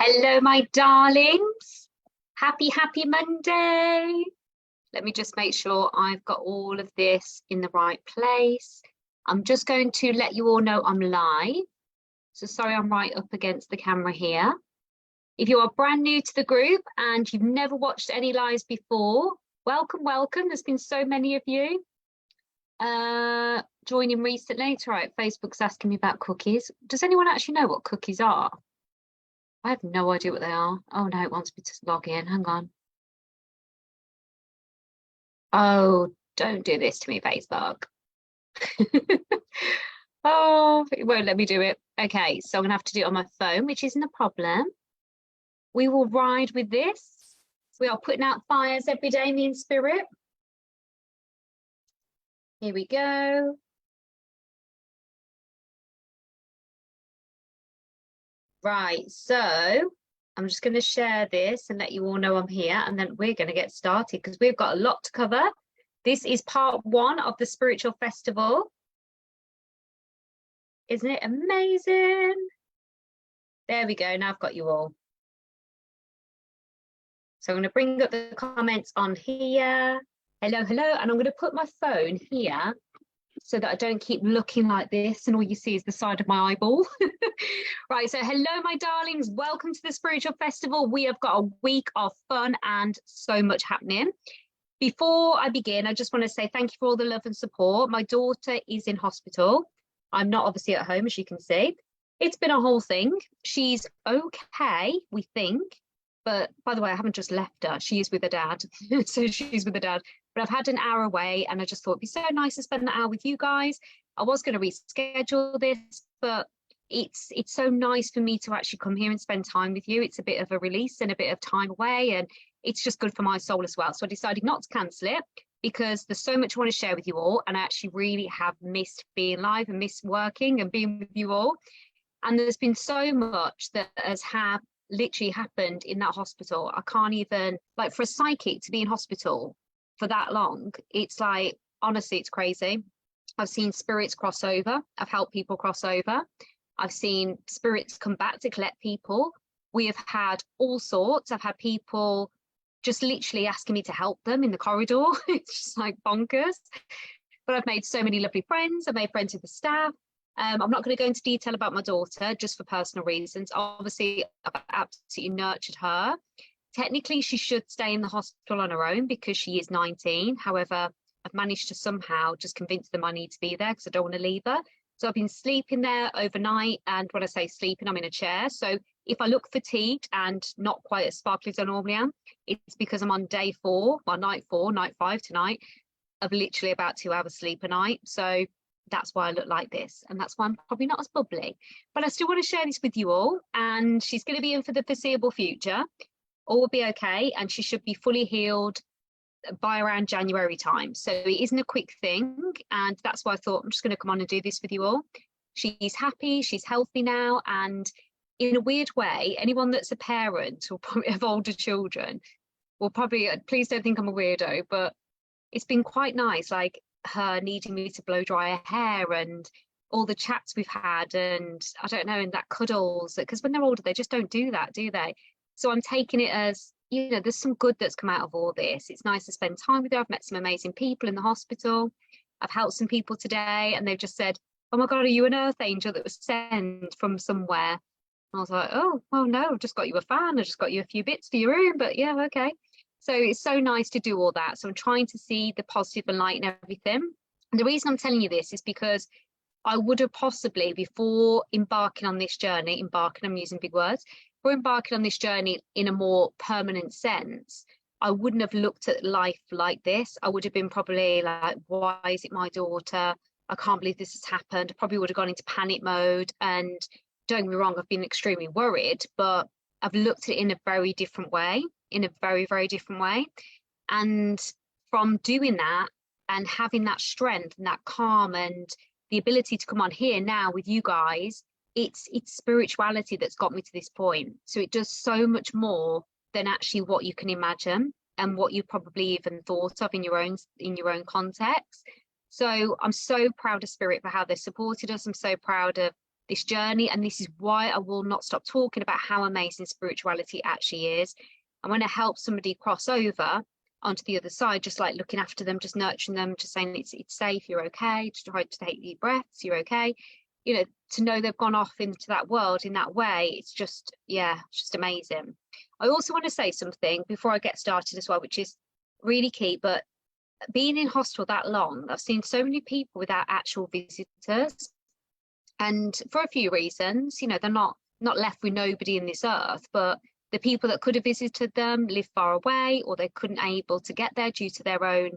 Hello, my darlings. Happy Monday. Let me just make sure I've got all of this in the right place. I'm just going to let you all know I'm live. So sorry, I'm right up against the camera here. If you are brand new to the group and you've never watched any lives before, welcome. There's been so many of you joining recently. It's all right, Facebook's asking me about cookies. Does anyone actually know what cookies are? I have no idea what they are. Oh no, it wants me to log in. Hang on. Oh, don't do this to me, Facebook. Oh, it won't let me do it. Okay, so I'm gonna have to do it on my phone, which isn't a problem. We will ride with this. We are putting out fires every day, me in spirit. Here we go. Right, so I'm just going to share this and let you all know I'm here, and then we're going to get started because we've got a lot to cover. This is part 1 of the Spiritual Festival. Isn't it amazing? There we go. Now I've got you all. So I'm going to bring up the comments on here. Hello, and I'm going to put my phone here so that I don't keep looking like this and all you see is the side of my eyeball. Right, so hello, my darlings. Welcome to the Spiritual Festival. We have got a week of fun and so much happening. Before I begin, I just want to say thank you for all the love and support. My daughter is in hospital. I'm not obviously at home, as you can see. It's been a whole thing. She's okay, we think. But by the way, I haven't just left her. She is with her dad. So she's with her dad. But I've had an hour away and I just thought it'd be so nice to spend that hour with you guys. I was going to reschedule this, but it's so nice for me to actually come here and spend time with you. It's a bit of a release and a bit of time away, and it's just good for my soul as well. So I decided not to cancel it because there's so much I want to share with you all. And I actually really have missed being live and missed working and being with you all. And there's been so much that has literally happened in that hospital. I can't even, like, for a psychic to be in hospital for that long, it's like, honestly, it's crazy. I've seen spirits cross over. I've helped people cross over. I've seen spirits come back to collect people. We have had all sorts. I've had people just literally asking me to help them in the corridor. It's just like bonkers. But I've made so many lovely friends. I've made friends with the staff. I'm not going to go into detail about my daughter just for personal reasons. Obviously, I've absolutely nurtured her. Technically, she should stay in the hospital on her own because she is 19. However, I've managed to somehow just convince them I need to be there because I don't want to leave her. So I've been sleeping there overnight. And when I say sleeping, I'm in a chair. So if I look fatigued and not quite as sparkly as I normally am, it's because I'm on day 4, well, night 4, night 5 tonight, of literally about 2 hours sleep a night. So that's why I look like this. And that's why I'm probably not as bubbly. But I still want to share this with you all. And she's going to be in for the foreseeable future. All will be okay. And she should be fully healed by around January time. So it isn't a quick thing. And that's why I thought I'm just going to come on and do this with you all. She's happy. She's healthy now. And in a weird way, anyone that's a parent or probably have older children will probably, please don't think I'm a weirdo, but it's been quite nice. Like, her needing me to blow dry her hair and all the chats we've had, and I don't know, and that cuddles, because when they're older they just don't do that, do they? So I'm taking it as, you know, there's some good that's come out of all this. It's nice to spend time with her. I've met some amazing people in the hospital. I've helped some people today and they've just said, oh my god, are you an earth angel that was sent from somewhere? And I was like, oh well, no, I've just got you a fan, I just got you a few bits for your room, but yeah, okay. So it's so nice to do all that. So I'm trying to see the positive and light and everything. And the reason I'm telling you this is because I would have possibly, before embarking on this journey, I'm using big words, before embarking on this journey in a more permanent sense, I wouldn't have looked at life like this. I would have been probably like, why is it my daughter? I can't believe this has happened. I probably would have gone into panic mode. And don't get me wrong, I've been extremely worried, but I've looked at it in a very different way. Very different way. And from doing that and having that strength and that calm and the ability to come on here now with you guys, it's spirituality that's got me to this point. So it does so much more than actually what you can imagine and what you probably even thought of in your own context. So I'm so proud of Spirit for how they supported us. I'm so proud of this journey, and this is why I will not stop talking about how amazing spirituality actually is. I want to help somebody cross over onto the other side, just like looking after them, just nurturing them, just saying it's safe, you're okay, just try to take deep breaths, you're okay. You know, to know they've gone off into that world in that way, it's just, yeah, it's just amazing. I also want to say something before I get started as well, which is really key, but being in hospital that long, I've seen so many people without actual visitors, and for a few reasons. You know, they're not left with nobody in this earth, but the people that could have visited them live far away, or they couldn't able to get there due to their own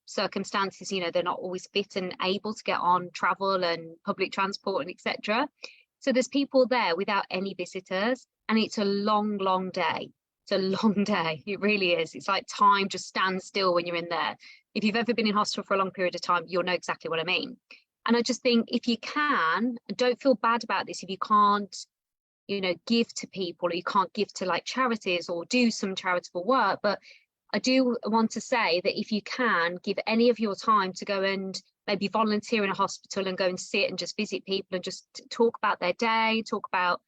circumstances. You know, they're not always fit and able to get on travel and public transport and etc. So there's people there without any visitors, and it's a long day. It's a long day, it really is. It's like time just stands still when you're in there. If you've ever been in hospital for a long period of time, you'll know exactly what I mean. And I just think, if you can, don't feel bad about this if you can't, you know, give to people, or you can't give to like charities or do some charitable work. But I do want to say that if you can give any of your time to go and maybe volunteer in a hospital and go and sit and just visit people and just talk about their day, talk about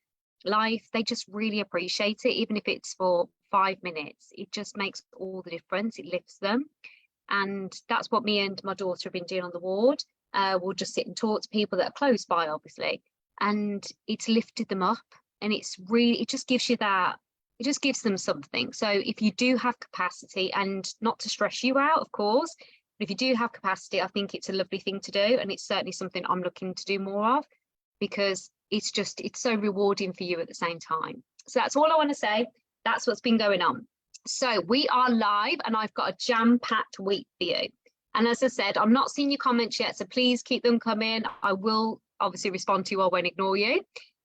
life, they just really appreciate it. Even if it's for 5 minutes, it just makes all the difference. It lifts them. And that's what me and my daughter have been doing on the ward. We'll just sit and talk to people that are close by, obviously, and it's lifted them up. And it's really, it just gives you that, it just gives them something. So if you do have capacity, and not to stress you out, of course, but if you do have capacity, I think it's a lovely thing to do. And it's certainly something I'm looking to do more of, because it's just, it's so rewarding for you at the same time. So that's all I want to say. That's what's been going on. So we are live, and I've got a jam-packed week for you. And as I said, I'm not seeing your comments yet, so please keep them coming. I will obviously respond to you. I won't ignore you.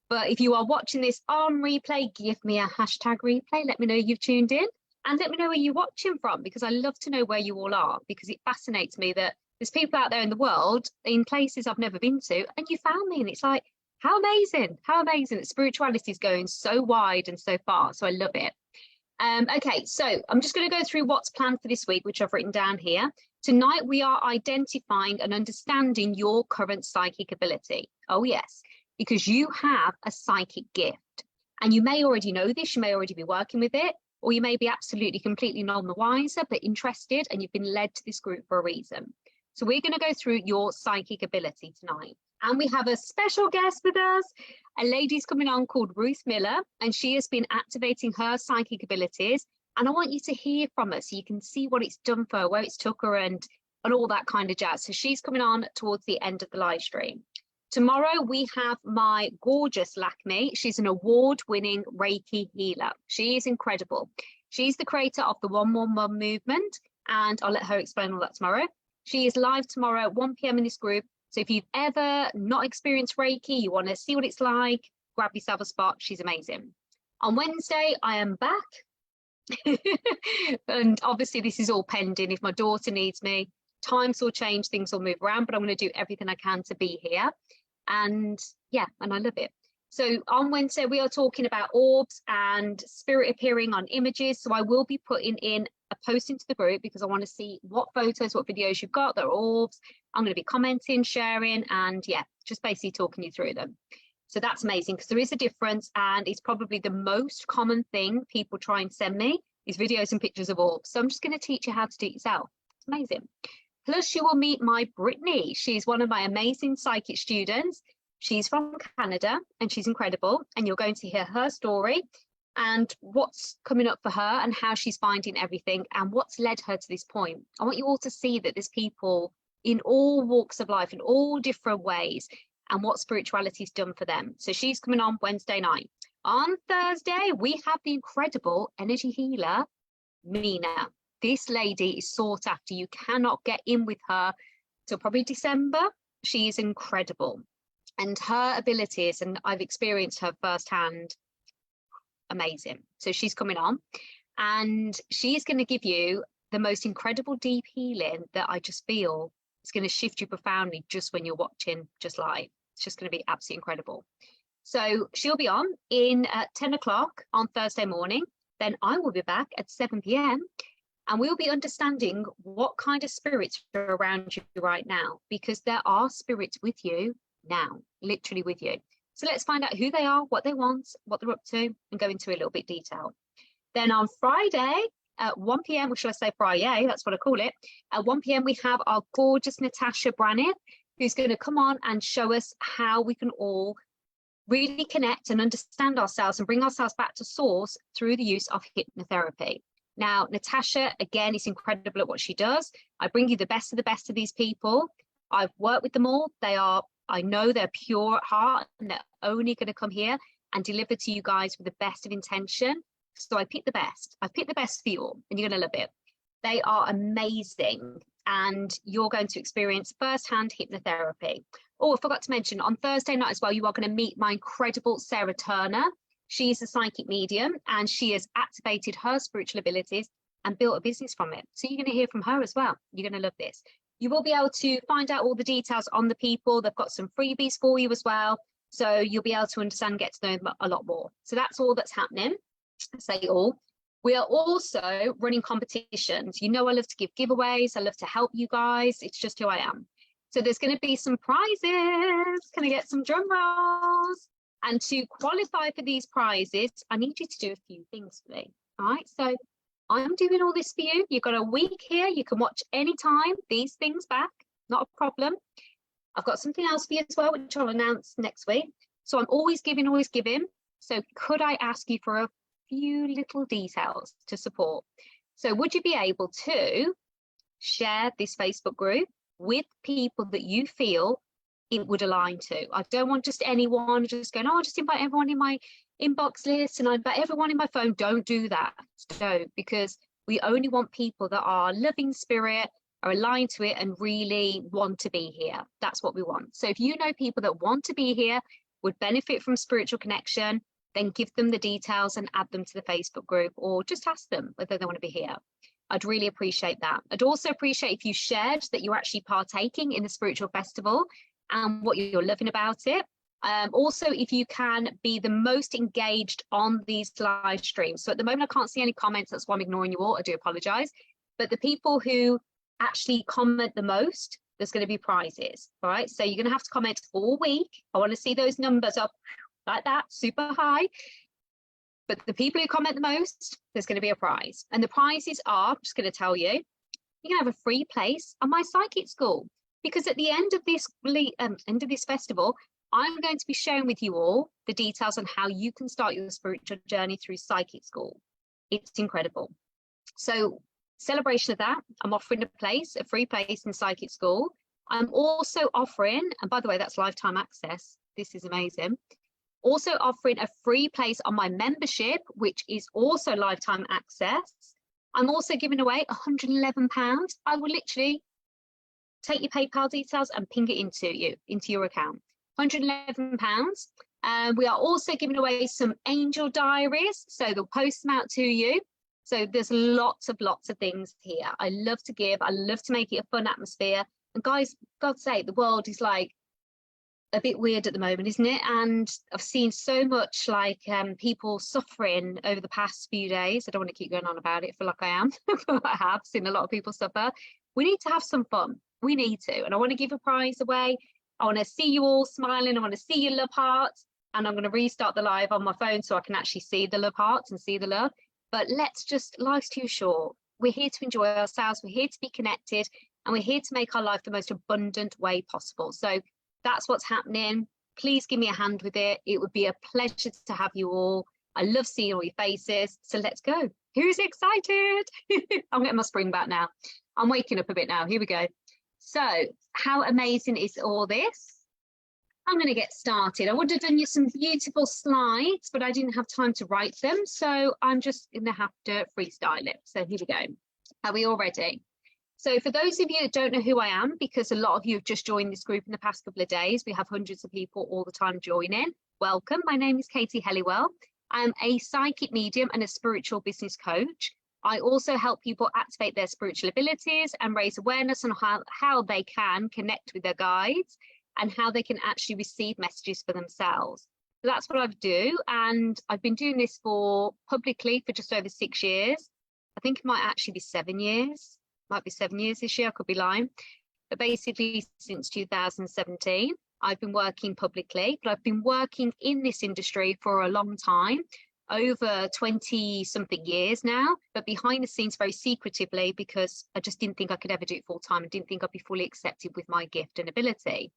But if you are watching this on replay, give me a hashtag replay. Let me know you've tuned in, and let me know where you're watching from, because I love to know where you all are, because it fascinates me that there's people out there in the world in places I've never been to, and you found me, and it's like, how amazing that spirituality is going so wide and so far. So I love it. Okay, so I'm just going to go through what's planned for this week, which I've written down here. Tonight, we are identifying and understanding your current psychic ability. Oh, yes, because you have a psychic gift. And you may already know this, you may already be working with it, or you may be absolutely, completely none the wiser, but interested, and you've been led to this group for a reason. So we're going to go through your psychic ability tonight. And we have a special guest with us. A lady's coming on called Ruth Miller, and she has been activating her psychic abilities. And I want you to hear from her so you can see what it's done for her, where it's took her, and all that kind of jazz. So she's coming on towards the end of the live stream. Tomorrow, we have my gorgeous Lakme. She's an award-winning Reiki healer. She is incredible. She's the creator of the 111 movement, and I'll let her explain all that tomorrow. She is live tomorrow at 1 p.m. in this group. So if you've ever not experienced Reiki, you want to see what it's like, grab yourself a spot. She's amazing. On Wednesday, I am back. And obviously, this is all pending. If my daughter needs me, times will change, things will move around, but I'm going to do everything I can to be here. And yeah, and I love it. So on Wednesday, we are talking about orbs and spirit appearing on images. So I will be putting in a post into the group, because I want to see what photos, what videos you've got that are orbs. I'm going to be commenting, sharing, and yeah, just basically talking you through them. So that's amazing, because there is a difference, and it's probably the most common thing people try and send me is videos and pictures of orbs. So I'm just going to teach you how to do it yourself. It's amazing. Plus, you will meet my Brittany. She's one of my amazing psychic students. She's from Canada, and she's incredible. And you're going to hear her story and what's coming up for her, and how she's finding everything, and what's led her to this point. I want you all to see that there's people in all walks of life, in all different ways, and what spirituality's done for them. So she's coming on Wednesday night. On Thursday, we have the incredible energy healer, Mina. This lady is sought after. You cannot get in with her till probably December. She is incredible. And her abilities, and I've experienced her firsthand, amazing. So she's coming on, and she's going to give you the most incredible deep healing that I just feel is going to shift you profoundly just when you're watching just live. It's just going to be absolutely incredible. So she'll be on at 10 o'clock on Thursday morning. Then I will be back at 7 p.m. and we'll be understanding what kind of spirits are around you right now, because there are spirits with you now, literally with you. So let's find out who they are, what they want, what they're up to, and go into a little bit detail. Then on Friday at 1 p.m, or should I say Friday, that's what I call it, at 1 p.m, we have our gorgeous Natasha Braniff, who's going to come on and show us how we can all really connect and understand ourselves and bring ourselves back to source through the use of hypnotherapy. Now, Natasha, again, is incredible at what she does. I bring you the best of these people. I've worked with them all. I know they're pure at heart, and they're only going to come here and deliver to you guys with the best of intention. So I picked the best. I picked the best for you all, and you're going to love it. They are amazing, and you're going to experience firsthand hypnotherapy. Oh, I forgot to mention, on Thursday night as well, you are going to meet my incredible Sarah Turner. She's a psychic medium, and she has activated her spiritual abilities and built a business from it. So you're going to hear from her as well. You're going to love this. You will be able to find out all the details on the people. They've got some freebies for you as well. So you'll be able to understand, get to know them a lot more. So that's all that's happening. I say all. We are also running competitions. You know, I love to give giveaways. I love to help you guys. It's just who I am. So there's going to be some prizes. Can I get some drum rolls? And to qualify for these prizes, I need you to do a few things for me. All right, so I'm doing all this for you. You've got a week here. You can watch anytime these things back, not a problem. I've got something else for you as well, which I'll announce next week. So I'm always giving, always giving. So could I ask you for a few little details to support? So would you be able to share this Facebook group with people that you feel it would align to? I don't want just anyone just going, oh, I'll just invite everyone in my inbox list and I invite everyone in my phone. Don't do that. No, because we only want people that are loving spirit, are aligned to it, and really want to be here. That's what we want. So if you know people that want to be here, would benefit from spiritual connection, then give them the details and add them to the Facebook group, or just ask them whether they want to be here. I'd really appreciate that. I'd also appreciate if you shared that you're actually partaking in the spiritual festival and what you're loving about it. Also, if you can be the most engaged on these live streams. So at the moment, I can't see any comments. That's why I'm ignoring you all. I do apologize. But the people who actually comment the most, there's going to be prizes. All right. So you're going to have to comment all week. I want to see those numbers up like that, super high. But the people who comment the most, there's going to be a prize. And the prizes are, I'm just going to tell you, you're going to have a free place on my psychic school. Because at the end of this festival, I'm going to be sharing with you all the details on how you can start your spiritual journey through psychic school. It's incredible. So, celebration of that, I'm offering a free place in psychic school. I'm also offering, and by the way, that's lifetime access. This is amazing. Also offering a free place on my membership, which is also lifetime access. I'm also giving away £111. I will literally take your PayPal details and ping it into your account. £111. We are also giving away some angel diaries, so they'll post them out to you. So there's lots of things here. I love to give. I love to make it a fun atmosphere. And guys, God's sake, the world is like a bit weird at the moment, isn't it? And I've seen so much people suffering over the past few days. I don't want to keep going on about it. I feel like I am. I have seen a lot of people suffer. We need to have some fun. We need to. And I want to give a prize away. I want to see you all smiling. I want to see your love hearts. And I'm going to restart the live on my phone so I can actually see the love hearts and see the love. But life's too short. We're here to enjoy ourselves. We're here to be connected. And we're here to make our life the most abundant way possible. So that's what's happening. Please give me a hand with it. It would be a pleasure to have you all. I love seeing all your faces. So let's go. Who's excited? I'm getting my spring back now. I'm waking up a bit now. Here we go. So how amazing is all this? I'm going to get started. I would have done you some beautiful slides, but I didn't have time to write them. So I'm just going to have to freestyle it. So here we go. Are we all ready? So for those of you that don't know who I am, because a lot of you have just joined this group in the past couple of days, we have hundreds of people all the time joining. Welcome. My name is Katie Helliwell. I'm a psychic medium and a spiritual business coach. I also help people activate their spiritual abilities and raise awareness on how they can connect with their guides and how they can actually receive messages for themselves. So that's what I do. And I've been doing this publicly for just over 6 years. I think it might actually be 7 years. Might be 7 years this year, I could be lying. But basically since 2017. I've been working publicly, but I've been working in this industry for a long time, over 20 something years now, but behind the scenes very secretively, because I just didn't think I could ever do it full time and didn't think I'd be fully accepted with my gift and ability.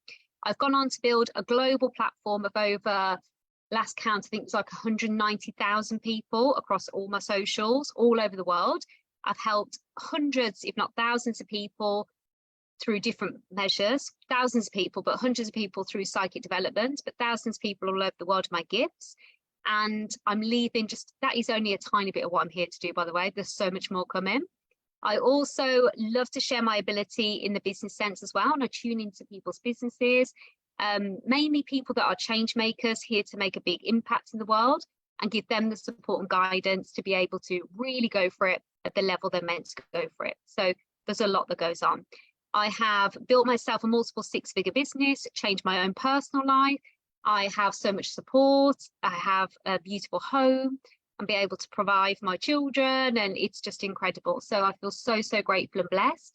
I've gone on to build a global platform of over, last count, I think it was like 190,000 people across all my socials all over the world. I've helped hundreds, if not thousands of people through different measures, thousands of people, but hundreds of people through psychic development, but thousands of people all over the world, my gifts. And I'm leaving that is only a tiny bit of what I'm here to do, by the way. There's so much more coming. I also love to share my ability in the business sense as well. And I tune into people's businesses, mainly people that are change makers, here to make a big impact in the world and give them the support and guidance to be able to really go for it at the level they're meant to go for it. So there's a lot that goes on. I have built myself a multiple six-figure business, changed my own personal life. I have so much support. I have a beautiful home and be able to provide for my children, and it's just incredible. So I feel so, so grateful and blessed.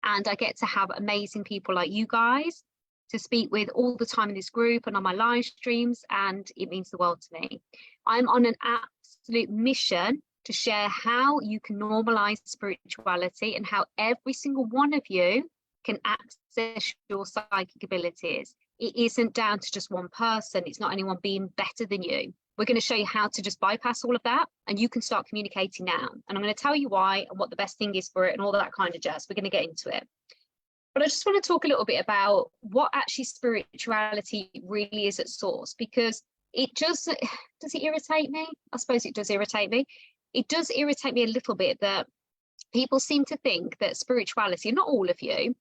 And I get to have amazing people like you guys to speak with all the time in this group and on my live streams, and it means the world to me. I'm on an absolute mission to share how you can normalize spirituality and how every single one of you can access your psychic abilities. It isn't down to just one person. It's not anyone being better than you. We're going to show you how to just bypass all of that, and you can start communicating now. And I'm going to tell you why and what the best thing is for it and all that kind of jazz. We're going to get into it. But I just want to talk a little bit about what actually spirituality really is at source, because it just, does it irritate me? I suppose it does irritate me. It does irritate me a little bit that people seem to think that spirituality, not all of you,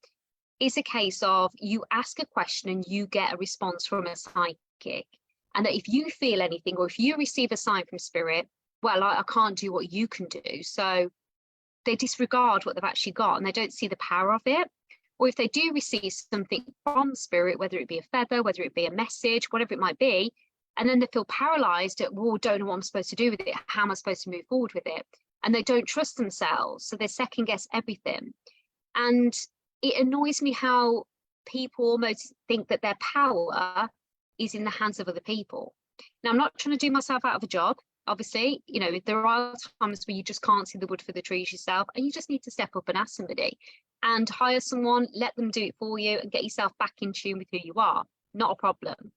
is a case of you ask a question and you get a response from a psychic. And that if you feel anything or if you receive a sign from spirit, well, I can't do what you can do. So they disregard what they've actually got and they don't see the power of it. Or if they do receive something from spirit, whether it be a feather, whether it be a message, whatever it might be, and then they feel paralyzed at, well, don't know what I'm supposed to do with it. How am I supposed to move forward with it? And they don't trust themselves. So they second guess everything. And it annoys me how people almost think that their power is in the hands of other people. Now, I'm not trying to do myself out of a job. Obviously, you know, there are times where you just can't see the wood for the trees yourself, and you just need to step up and ask somebody and hire someone, let them do it for you and get yourself back in tune with who you are. Not a problem.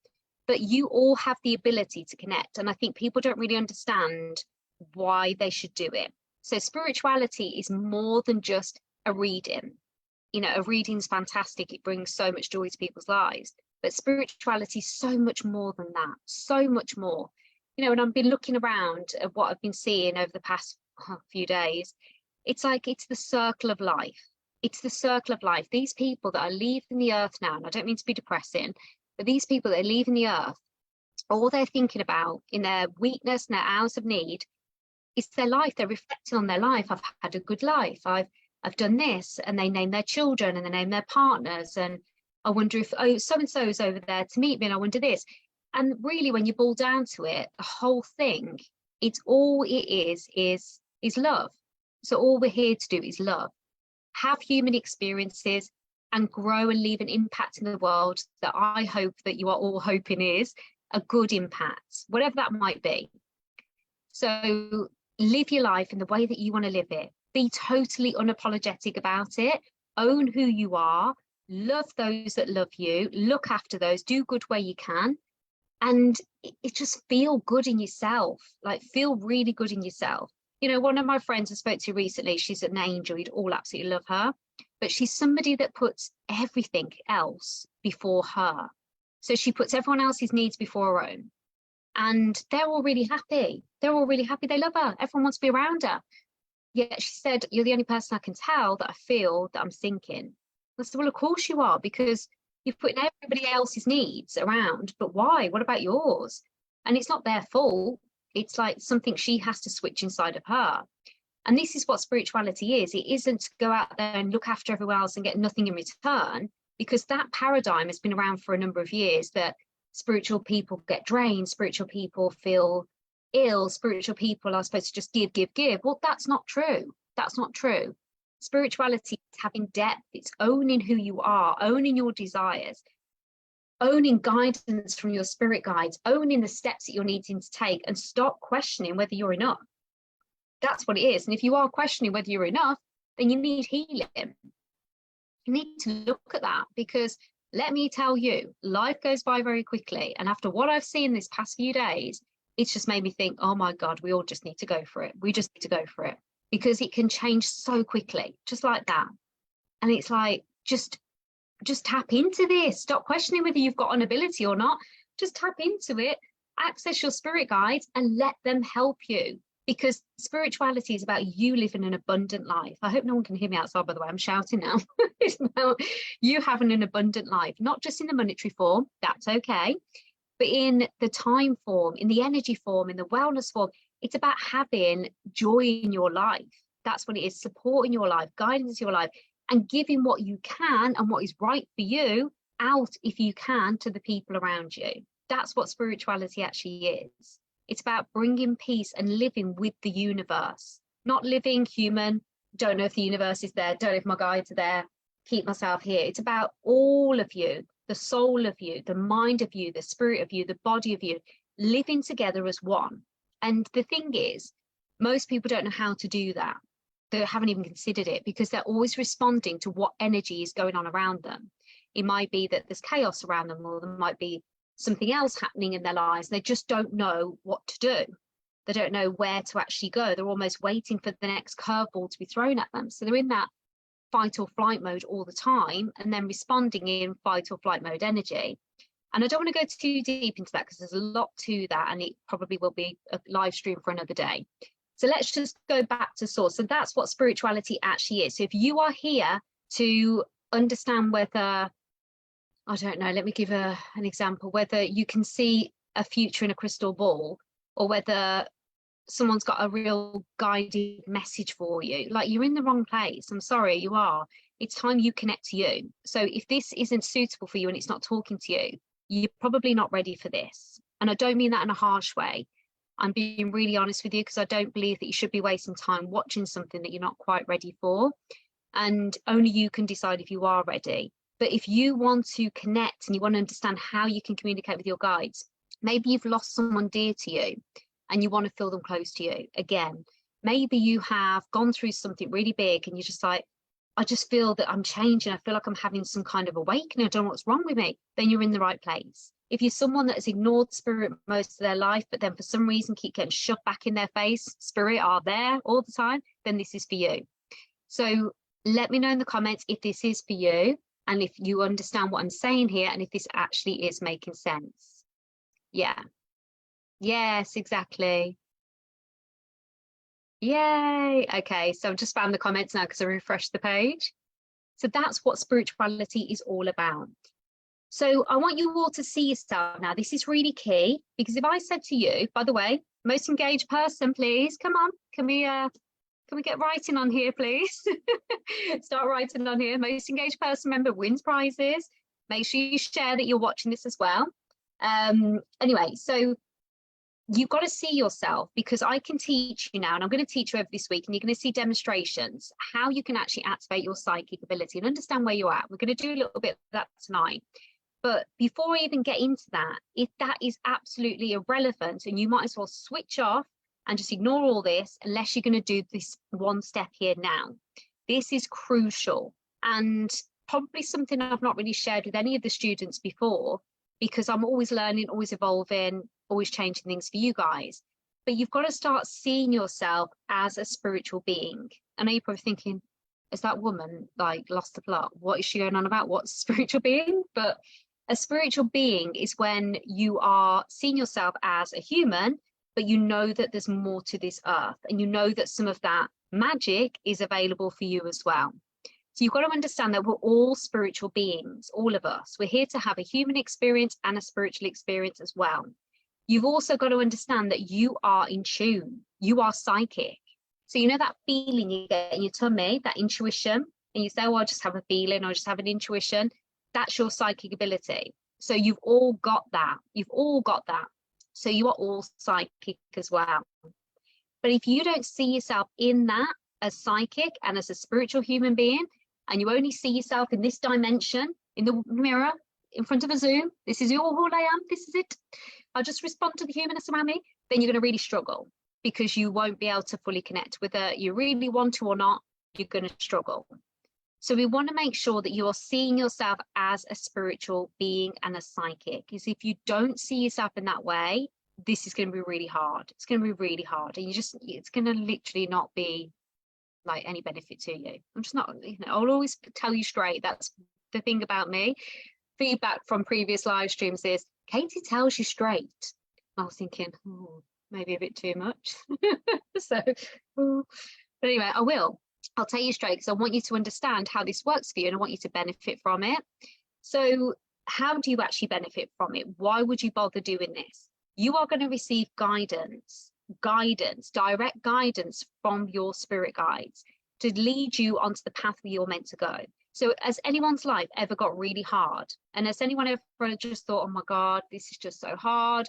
But you all have the ability to connect. And I think people don't really understand why they should do it. So spirituality is more than just a reading. You know, a reading's fantastic. It brings so much joy to people's lives. But spirituality is so much more than that, so much more. You know, and I've been looking around at what I've been seeing over the past few days. It's like, it's the circle of life. It's the circle of life. These people that are leaving the earth now, and I don't mean to be depressing, but these people that are leaving the earth, all they're thinking about in their weakness and their hours of need is their life. They're reflecting on their life. I've had a good life. I've done this, and they name their children and they name their partners. And I wonder if, oh, so-and-so is over there to meet me, and I wonder this. And really, when you boil down to it, the whole thing, it's all it is love. So all we're here to do is love, have human experiences, and grow and leave an impact in the world that I hope that you are all hoping is a good impact, whatever that might be. So live your life in the way that you want to live it. Be totally unapologetic about it. Own who you are. Love those that love you. Look after those. Do good where you can. And it just feel good in yourself. Like, feel really good in yourself. You know, one of my friends I spoke to recently, she's an angel. You'd all absolutely love her. But she's somebody that puts everything else before her. So she puts everyone else's needs before her own. And they're all really happy. They're all really happy. They love her. Everyone wants to be around her. Yet she said, you're the only person I can tell that I feel that I'm sinking. I said, well, of course you are, because you're putting everybody else's needs around. But why? What about yours? And it's not their fault. It's like something she has to switch inside of her. And this is what spirituality is. It isn't to go out there and look after everyone else and get nothing in return, because that paradigm has been around for a number of years, that spiritual people get drained, spiritual people feel ill, spiritual people are supposed to just give. Well, that's not true. That's not true. Spirituality is having depth. It's owning who you are, owning your desires. owning guidance from your spirit guides, owning the steps that you're needing to take, and stop questioning whether you're enough. That's what it is. And if you are questioning whether you're enough, then you need healing. You need to look at that, because let me tell you, life goes by very quickly. And after what I've seen this past few days, it's just made me think, oh my God, we all just need to go for it. We just need to go for it, because it can change so quickly, just like that. And it's like, just tap into this. Stop questioning whether you've got an ability or not. Just tap into it, access your spirit guides, and let them help you. Because spirituality is about you living an abundant life. I hope no one can hear me outside, by the way. I'm shouting now. It's about you having an abundant life, not just in the monetary form, that's okay, but in the time form, in the energy form, in the wellness form. It's about having joy in your life. That's what it is, supporting your life, guidance your life, and giving what you can and what is right for you out, if you can, to the people around you. That's what spirituality actually is. It's about bringing peace and living with the universe, not living human. Don't know if the universe is there. Don't know if my guides are there. Keep myself here. It's about all of you, the soul of you, the mind of you, the spirit of you, the body of you, living together as one. And the thing is, most people don't know how to do that. They haven't even considered it, because they're always responding to what energy is going on around them. It might be that there's chaos around them, or there might be something else happening in their lives. They just don't know what to do. They don't know where to actually go. They're almost waiting for the next curveball to be thrown at them. So they're in that fight or flight mode all the time, and then responding in fight or flight mode energy. And I don't want to go too deep into that, because there's a lot to that, and it probably will be a live stream for another day. So let's just go back to source. So that's what spirituality actually is. So if you are here to understand whether, I don't know, let me give an example, whether you can see a future in a crystal ball, or whether someone's got a real guided message for you, like, you're in the wrong place. I'm sorry, you are. It's time you connect to you. So if this isn't suitable for you and it's not talking to you, you're probably not ready for this. And I don't mean that in a harsh way. I'm being really honest with you, because I don't believe that you should be wasting time watching something that you're not quite ready for. And only you can decide if you are ready. But if you want to connect and you want to understand how you can communicate with your guides, maybe you've lost someone dear to you and you want to feel them close to you again. Maybe you have gone through something really big and you're just like, I just feel that I'm changing. I feel like I'm having some kind of awakening. I don't know what's wrong with me. Then you're in the right place. If you're someone that has ignored spirit most of their life, but then for some reason keep getting shoved back in their face, spirit are there all the time, then this is for you. So let me know in the comments if this is for you, and if you understand what I'm saying here, and if this actually is making sense. Yeah. Yes, exactly. Yay. Okay, so I've just found the comments now because I refreshed the page. So that's what spirituality is all about. So I want you all to see yourself now. This is really key, because if I said to you, by the way, most engaged person, please, come on, can we get writing on here, please? Start writing on here. Most engaged person member wins prizes. Make sure you share that you're watching this as well. Anyway, so you've got to see yourself, because I can teach you now, and I'm going to teach you over this week, and you're going to see demonstrations how you can actually activate your psychic ability and understand where you're at. We're going to do a little bit of that tonight. But before I even get into that, if that is absolutely irrelevant, and you might as well switch off and just ignore all this, unless you're going to do this one step here now. This is crucial, and probably something I've not really shared with any of the students before, because I'm always learning, always evolving, always changing things for you guys. But you've got to start seeing yourself as a spiritual being. I know you're probably thinking, is that woman like lost the plot? What is she going on about? What's a spiritual being? But a spiritual being is when you are seeing yourself as a human, but you know that there's more to this earth, and you know that some of that magic is available for you as well. So you've got to understand that we're all spiritual beings, all of us. We're here to have a human experience and a spiritual experience as well. You've also got to understand that you are in tune. You are psychic. So you know that feeling you get in your tummy, that intuition, and you say, oh, I just have a feeling, or I just have an intuition. That's your psychic ability. So you've all got that. You've all got that. So you are all psychic as well. But if you don't see yourself in that as psychic and as a spiritual human being, and you only see yourself in this dimension, in the mirror, in front of a Zoom, this is all I am, this is it, I'll just respond to the humanness around me, then you're going to really struggle, because you won't be able to fully connect. Whether you really want to or not, you're going to struggle. So we want to make sure that you are seeing yourself as a spiritual being and a psychic. Because if you don't see yourself in that way, this is going to be really hard. It's going to be really hard, and it's going to literally not be like any benefit to you. I'm just not, I'll always tell you straight. That's the thing about me. Feedback from previous live streams is, Katie tells you straight. I was thinking, oh, maybe a bit too much. So, but anyway, I'll tell you straight, because I want you to understand how this works for you, and I want you to benefit from it. So how do you actually benefit from it? Why would you bother doing this? You are going to receive guidance, direct guidance from your spirit guides to lead you onto the path where you're meant to go. So has anyone's life ever got really hard? And has anyone ever just thought, oh my God, this is just so hard.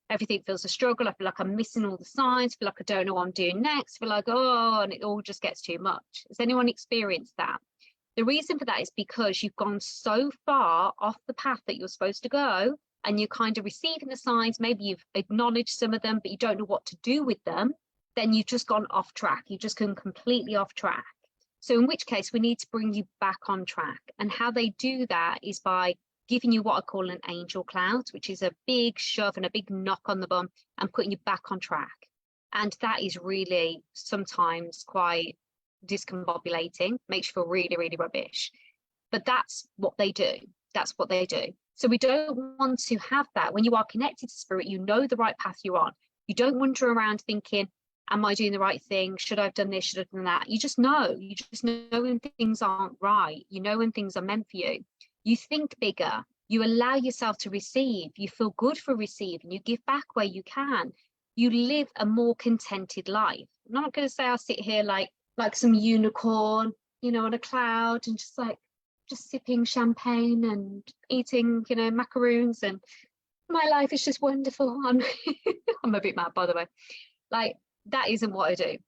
Everything feels a struggle. I feel like I'm missing all the signs. I feel like I don't know what I'm doing next. I feel like, oh, and it all just gets too much. Has anyone experienced that? The reason for that is because you've gone so far off the path that you're supposed to go, and you're kind of receiving the signs. Maybe you've acknowledged some of them, but you don't know what to do with them. Then you've just gone off track. You've just gone completely off track. So in which case we need to bring you back on track. And how they do that is by giving you what I call an angel cloud, which is a big shove and a big knock on the bum and putting you back on track. And that is really sometimes quite discombobulating, makes you feel really, really rubbish. But that's what they do. That's what they do. So we don't want to have that. When you are connected to spirit, you know the right path you're on. You don't wander around thinking, am I doing the right thing? Should I have done this? Should I have done that? You just know. You just know when things aren't right. You know when things are meant for you. You think bigger. You allow yourself to receive. You feel good for receiving. You give back where you can. You live a more contented life. I'm not going to say I'll sit here like some unicorn, on a cloud, and just sipping champagne and eating, macaroons, and my life is just wonderful. I'm a bit mad, by the way. Like, that isn't what I do.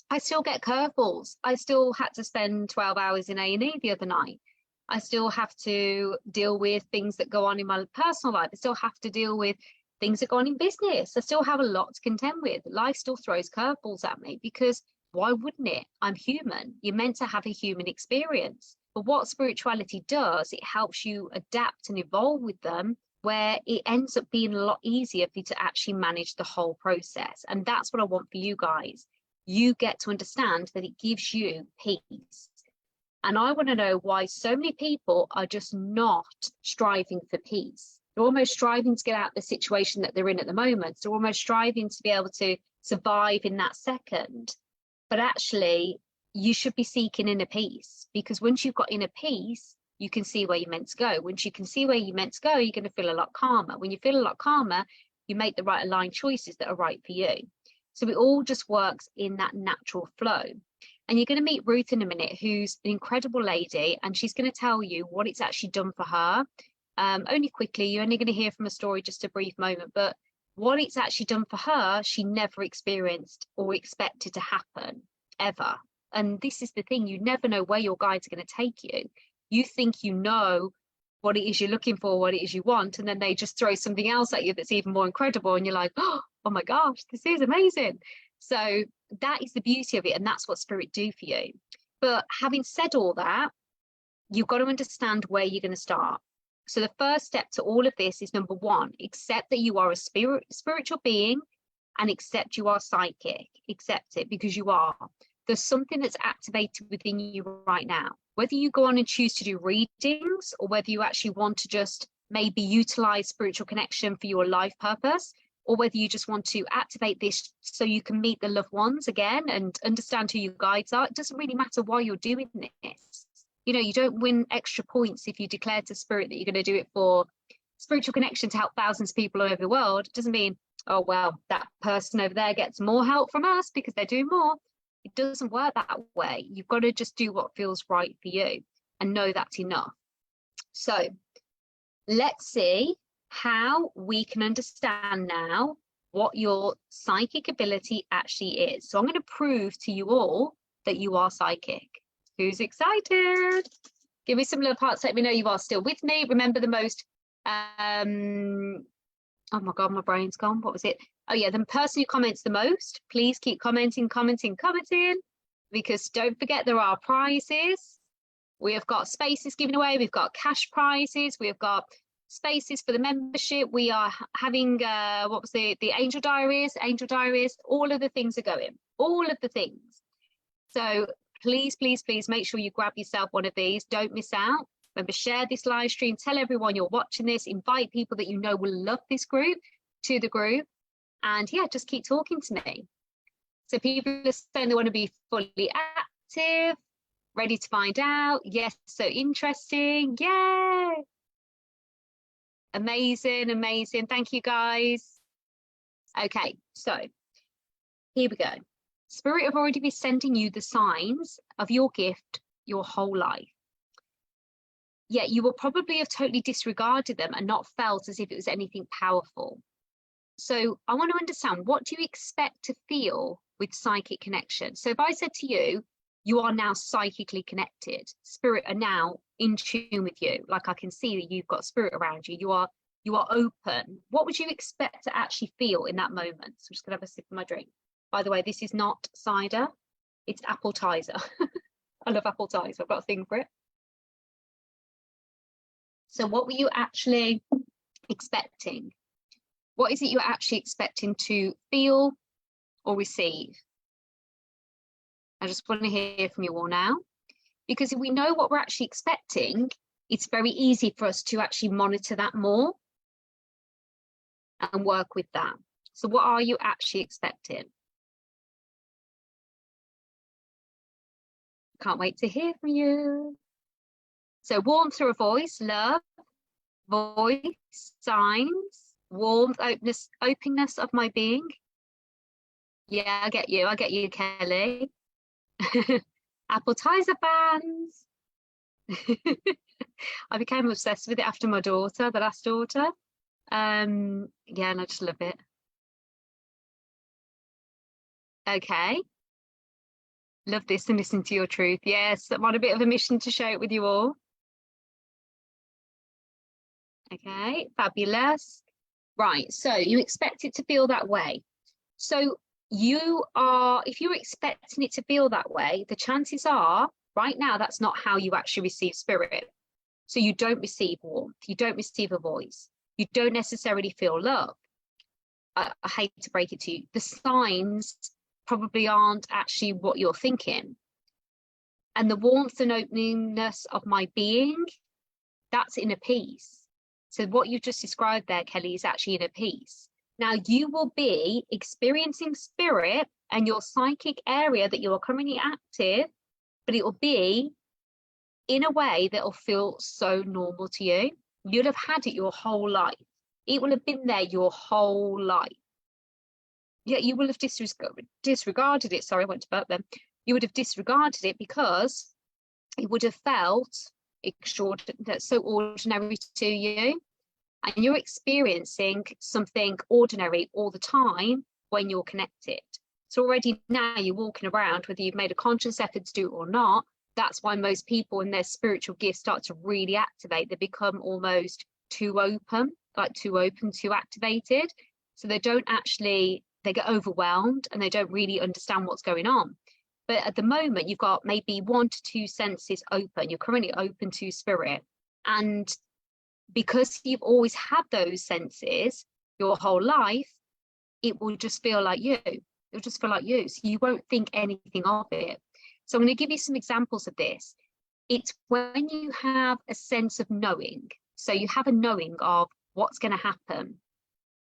I still get curveballs. I still had to spend 12 hours in A&E the other night. I still have to deal with things that go on in my personal life. I still have to deal with things that go on in business. I still have a lot to contend with. Life still throws curveballs at me, because why wouldn't it? I'm human. You're meant to have a human experience. But what spirituality does, it helps you adapt and evolve with them, where it ends up being a lot easier for you to actually manage the whole process. And that's what I want for you guys. You get to understand that it gives you peace. And I want to know why so many people are just not striving for peace. They're almost striving to get out of the situation that they're in at the moment. They're almost striving to be able to survive in that second. But actually, you should be seeking inner peace, because once you've got inner peace, you can see where you're meant to go. Once you can see where you're meant to go, you're going to feel a lot calmer. When you feel a lot calmer, you make the right aligned choices that are right for you. So it all just works in that natural flow. And you're going to meet Ruth in a minute, who's an incredible lady, and she's going to tell you what it's actually done for her. Only quickly, you're only going to hear from a story, just a brief moment, but what it's actually done for her, she never experienced or expected to happen, ever. And this is the thing, you never know where your guides are going to take you. You think you know what it is you're looking for, what it is you want, and then they just throw something else at you that's even more incredible, and you're like, oh my gosh, this is amazing. So that is the beauty of it, and that's what spirit do for you. But having said all that, you've got to understand where you're going to start. So the first step to all of this is, number one, accept that you are a spiritual being, and accept you are psychic. Accept it, because you are. There's something that's activated within you right now. Whether you go on and choose to do readings, or whether you actually want to just maybe utilize spiritual connection for your life purpose, or whether you just want to activate this so you can meet the loved ones again and understand who your guides are, it doesn't really matter why you're doing this. You don't win extra points if you declare to spirit that you're going to do it for spiritual connection to help thousands of people all over the world. It doesn't mean, oh, well, that person over there gets more help from us because they're doing more. It doesn't work that way. You've got to just do what feels right for you and know that's enough. So let's see how we can understand now what your psychic ability actually is. So I'm going to prove to you all that you are psychic. Who's excited? Give me some little parts. Let me know you are still with me. Remember, the most Oh my God, my brain's gone. What was it? Oh yeah, the person who comments the most, please keep commenting, because don't forget there are prizes. We have got spaces given away. We've got cash prizes. We have got spaces for the membership. We are having, what was the Angel Diaries, all of the things are going, all of the things. So please, please, please make sure you grab yourself one of these. Don't miss out. Remember, share this live stream. Tell everyone you're watching this. Invite people that you know will love this group to the group. And yeah, just keep talking to me. So people are saying they want to be fully active, ready to find out. Yes, so interesting. Yay! Amazing, amazing. Thank you, guys. Okay, so here we go. Spirit have already been sending you the signs of your gift your whole life. Yet you will probably have totally disregarded them and not felt as if it was anything powerful. So I want to understand, what do you expect to feel with psychic connection? So if I said to you, you are now psychically connected, spirit are now in tune with you, like I can see that you've got spirit around you, you are open. What would you expect to actually feel in that moment? So I'm just gonna have a sip of my drink. By the way, this is not cider, it's apple tizer. I love apple tizer, I've got a thing for it. So what were you actually expecting? What is it you're actually expecting to feel or receive? I just want to hear from you all now, because if we know what we're actually expecting, it's very easy for us to actually monitor that more and work with that. So what are you actually expecting? Can't wait to hear from you. So warmth through a voice, love, voice, signs, warmth, openness of my being. Yeah, I get you, Kelly. Appetizer fans. I became obsessed with it after my daughter, the last daughter. Yeah, and I just love it. Okay. Love this and listen to your truth. Yes, I'm on a bit of a mission to share it with you all. Okay, fabulous. Right, so you expect it to feel that way. So if you're expecting it to feel that way, the chances are right now that's not how you actually receive spirit. So you don't receive warmth, you don't receive a voice, you don't necessarily feel love. I hate to break it to you, the signs probably aren't actually what you're thinking. And the warmth and openingness of my being, that's inner peace. So what you just described there, Kelly, is actually inner peace. Now you will be experiencing spirit and your psychic area that you are currently active, but it will be in a way that will feel so normal to you. You'll have had it your whole life. It will have been there your whole life. Yet you will have disregarded it. Sorry, I went to burp then. You would have disregarded it because it would have felt extraordinary, so ordinary to you. And you're experiencing something ordinary all the time when you're connected. So already now you're walking around, whether you've made a conscious effort to do it or not. That's why most people in their spiritual gifts start to really activate. They become almost too open, too activated. So they get overwhelmed and they don't really understand what's going on. But at the moment, you've got maybe 1 to 2 senses open. You're currently open to spirit. And because you've always had those senses your whole life, it will just feel like you. It'll just feel like you. So you won't think anything of it. So I'm going to give you some examples of this. It's when you have a sense of knowing. So you have a knowing of what's going to happen.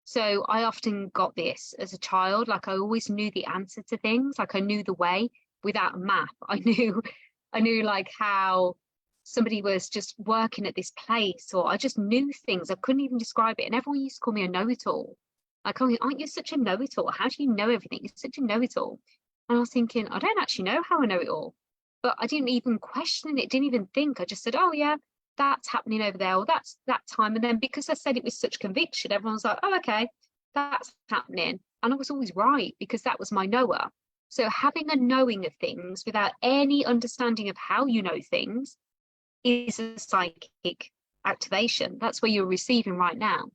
So I often got this as a child, like I always knew the answer to things, like I knew the way without a map. I knew like how somebody was just working at this place, or I just knew things. I couldn't even describe it. And everyone used to call me a know-it-all. Like, oh, aren't you such a know-it-all? How do you know everything? You're such a know-it-all. And I was thinking, I don't actually know how I know it all. But I didn't even question it, didn't even think. I just said, oh yeah, that's happening over there, or that's that time. And then because I said it with such conviction, everyone's like, oh, okay, that's happening. And I was always right, because that was my knower. So having a knowing of things without any understanding of how you know things is a psychic activation. That's where you're receiving right now.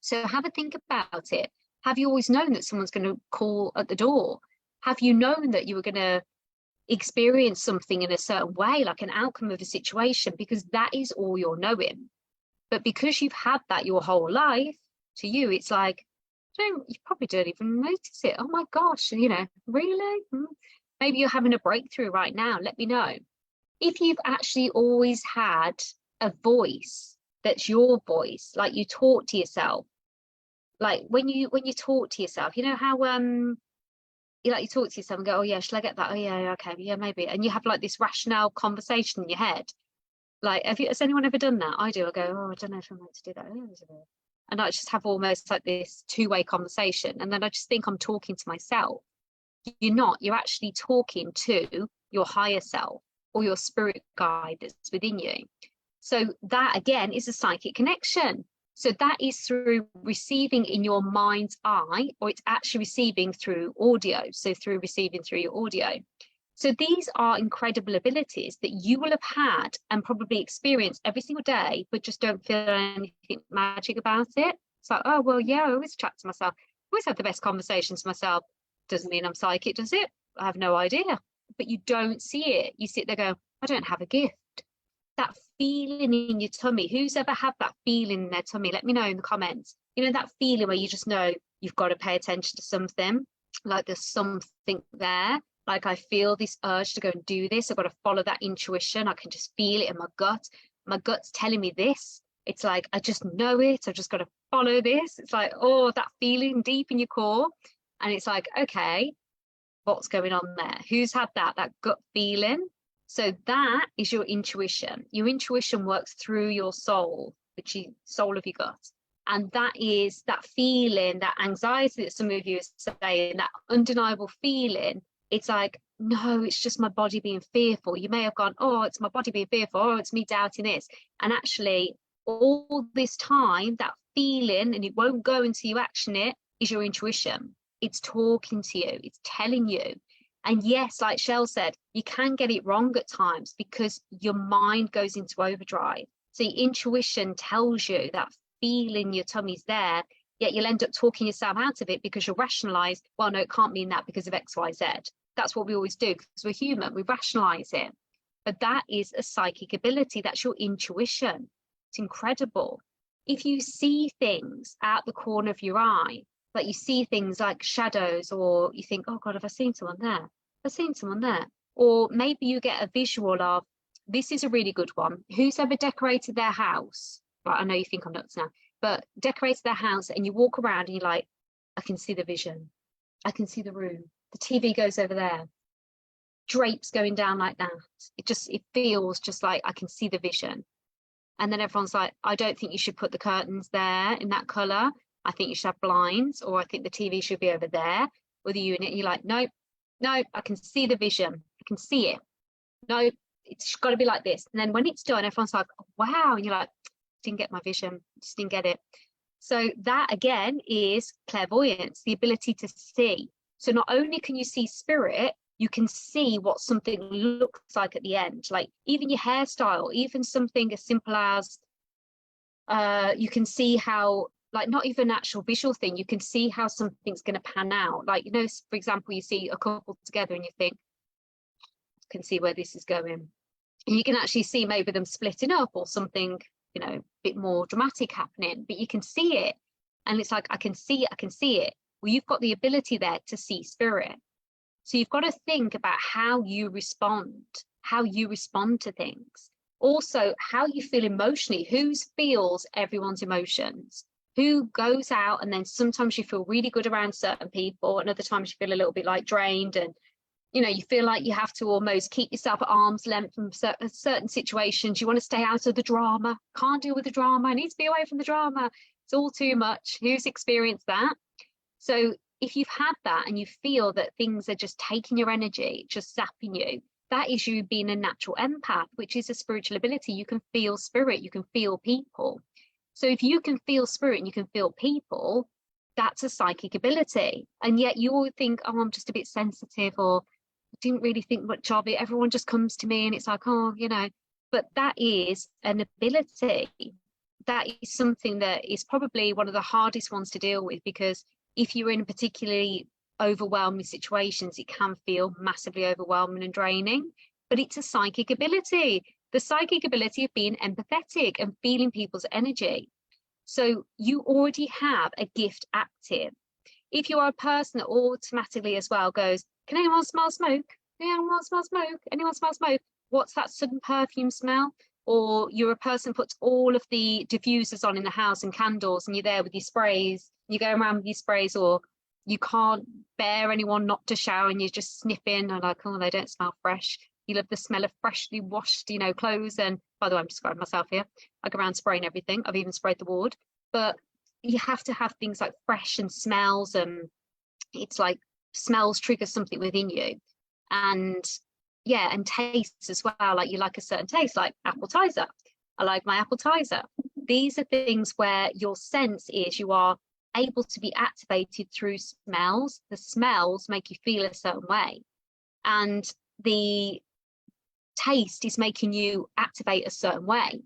So have a think about it. Have you always known that someone's going to call at the door? Have you known that you were going to experience something in a certain way, like an outcome of a situation? Because that is all you're knowing. But because you've had that your whole life, to you, it's like, you probably don't even notice it. Oh my gosh, really? Maybe you're having a breakthrough right now. Let me know. If you've actually always had a voice that's your voice, like you talk to yourself, like when you talk to yourself, you know how you talk to yourself and go, oh yeah, shall I get that? Oh yeah, okay, yeah, maybe. And you have like this rationale conversation in your head. Like, has anyone ever done that? I do. I go, oh, I don't know if I'm meant to do that. And I just have almost like this two-way conversation. And then I just think I'm talking to myself. You're not. You're actually talking to your higher self or your spirit guide that's within you. So that, again, is a psychic connection. So that is through receiving in your mind's eye, or it's actually receiving through audio. So through receiving through your audio. So these are incredible abilities that you will have had and probably experienced every single day, but just don't feel anything magic about it. It's like, oh, well, yeah, I always chat to myself. I always have the best conversations to myself. Doesn't mean I'm psychic, does it? I have no idea. But you don't see it. You sit there go, I don't have a gift. That feeling in your tummy, who's ever had that feeling in their tummy? Let me know in the comments. You know, that feeling where you just know you've got to pay attention to something, like there's something there. Like I feel this urge to go and do this. I've got to follow that intuition. I can just feel it in my gut. My gut's telling me this. It's like, I just know it. I've just got to follow this. It's like, oh, that feeling deep in your core. And it's like, okay, what's going on there? Who's had that gut feeling? So that is your intuition. Your intuition works through your soul, which is soul of your gut. And that is that feeling, that anxiety that some of you are saying, that undeniable feeling. It's like, no, it's just my body being fearful. You may have gone, oh, it's my body being fearful. Oh, it's me doubting this. And actually, all this time, that feeling, and it won't go until you action it, is your intuition. It's talking to you. It's telling you. And yes, like Shell said, you can get it wrong at times because your mind goes into overdrive. So your intuition tells you that feeling your tummy's there, yet you'll end up talking yourself out of it because you'll rationalize, well, no, it can't mean that because of X, Y, Z. That's what we always do because we're human. We rationalize it. But that is a psychic ability. That's your intuition. It's incredible. If you see things out the corner of your eye, like you see things like shadows, or you think, oh God, have I seen someone there? I've seen someone there. Or maybe you get a visual of, this is a really good one. Who's ever decorated their house? Right, I know you think I'm nuts now, but decorated their house and you walk around and you're like, I can see the vision. I can see the room. The TV goes over there. Drapes going down like that. It feels just like I can see the vision. And then everyone's like, I don't think you should put the curtains there in that color. I think you should have blinds, or I think the TV should be over there with the unit. And you're like, no, I can see the vision. I can see it. No, it's got to be like this. And then when it's done, everyone's like, oh, wow. And you're like, didn't get my vision, just didn't get it. So that again is clairvoyance, the ability to see. So not only can you see spirit, you can see what something looks like at the end, like even your hairstyle, even something as simple as you can see how, like not even an actual visual thing, you can see how something's going to pan out. Like, you know, for example, you see a couple together and you think, I can see where this is going. And you can actually see maybe them splitting up or something, you know, a bit more dramatic happening, but you can see it. And it's like, I can see it. Well, you've got the ability there to see spirit. So you've got to think about how you respond to things. Also, how you feel emotionally. Who feels everyone's emotions? Who goes out and then sometimes you feel really good around certain people, and other times you feel a little bit like drained, and you know, you feel like you have to almost keep yourself at arm's length from certain situations. You want to stay out of the drama. Can't deal with the drama. I need to be away from the drama. It's all too much. Who's experienced that? So if you've had that and you feel that things are just taking your energy, just zapping you, that is you being a natural empath, which is a spiritual ability. You can feel spirit, you can feel people. So if you can feel spirit and you can feel people, that's a psychic ability. And yet you all think, oh, I'm just a bit sensitive, or I didn't really think much of it. Everyone just comes to me and it's like, oh, you know, but that is an ability. that is something that is probably one of the hardest ones to deal with, because if you're in particularly overwhelming situations, it can feel massively overwhelming and draining. But it's a psychic ability, the psychic ability of being empathetic and feeling people's energy. So you already have a gift active. If you are a person that automatically as well goes, can anyone smell smoke? Anyone smell smoke? Anyone smell smoke? What's that sudden perfume smell? Or you're a person puts all of the diffusers on in the house and candles, and you're there with your sprays, you go around with your sprays, or you can't bear anyone not to shower and you're just sniffing and like, oh, they don't smell fresh. You love the smell of freshly washed, you know, clothes. And by the way, I'm describing myself here. I go around spraying everything. I've even sprayed the ward. But you have to have things like fresh and smells, and it's like smells trigger something within you. And yeah, and tastes as well. Like you like a certain taste, like appetizer. I like my appetizer. These are things where your sense is you are able to be activated through smells. The smells make you feel a certain way, and the taste is making you activate a certain way.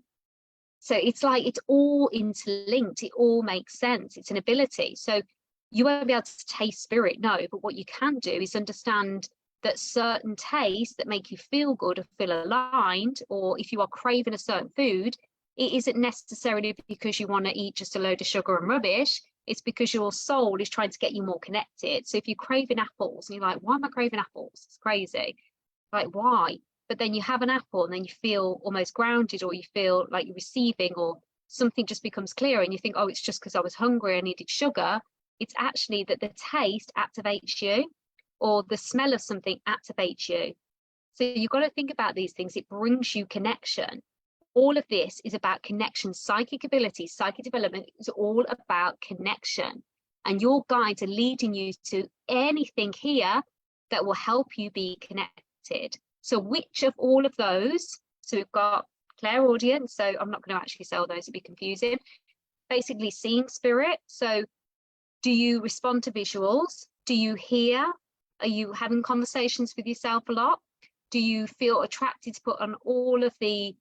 So it's like it's all interlinked. It all makes sense. It's an ability. So you won't be able to taste spirit, no, but what you can do is understand that certain tastes that make you feel good or feel aligned, or if you are craving a certain food, it isn't necessarily because you want to eat just a load of sugar and rubbish. It's because your soul is trying to get you more connected. So if you're craving apples and you're like, why am I craving apples? It's crazy. Like, why? But then you have an apple and then you feel almost grounded, or you feel like you're receiving, or something just becomes clear and you think, oh, it's just because I was hungry, I needed sugar. It's actually that the taste activates you, or the smell of something activates you. So you've got to think about these things. It brings you connection. All of this is about connection. Psychic ability, psychic development is all about connection. And your guides are leading you to anything here that will help you be connected. So which of all of those, so we've got clairaudience, so I'm not going to actually sell those, it'd be confusing. Basically seeing spirit. So do you respond to visuals? Do you hear? Are you having conversations with yourself a lot? Do you feel attracted to put on all of the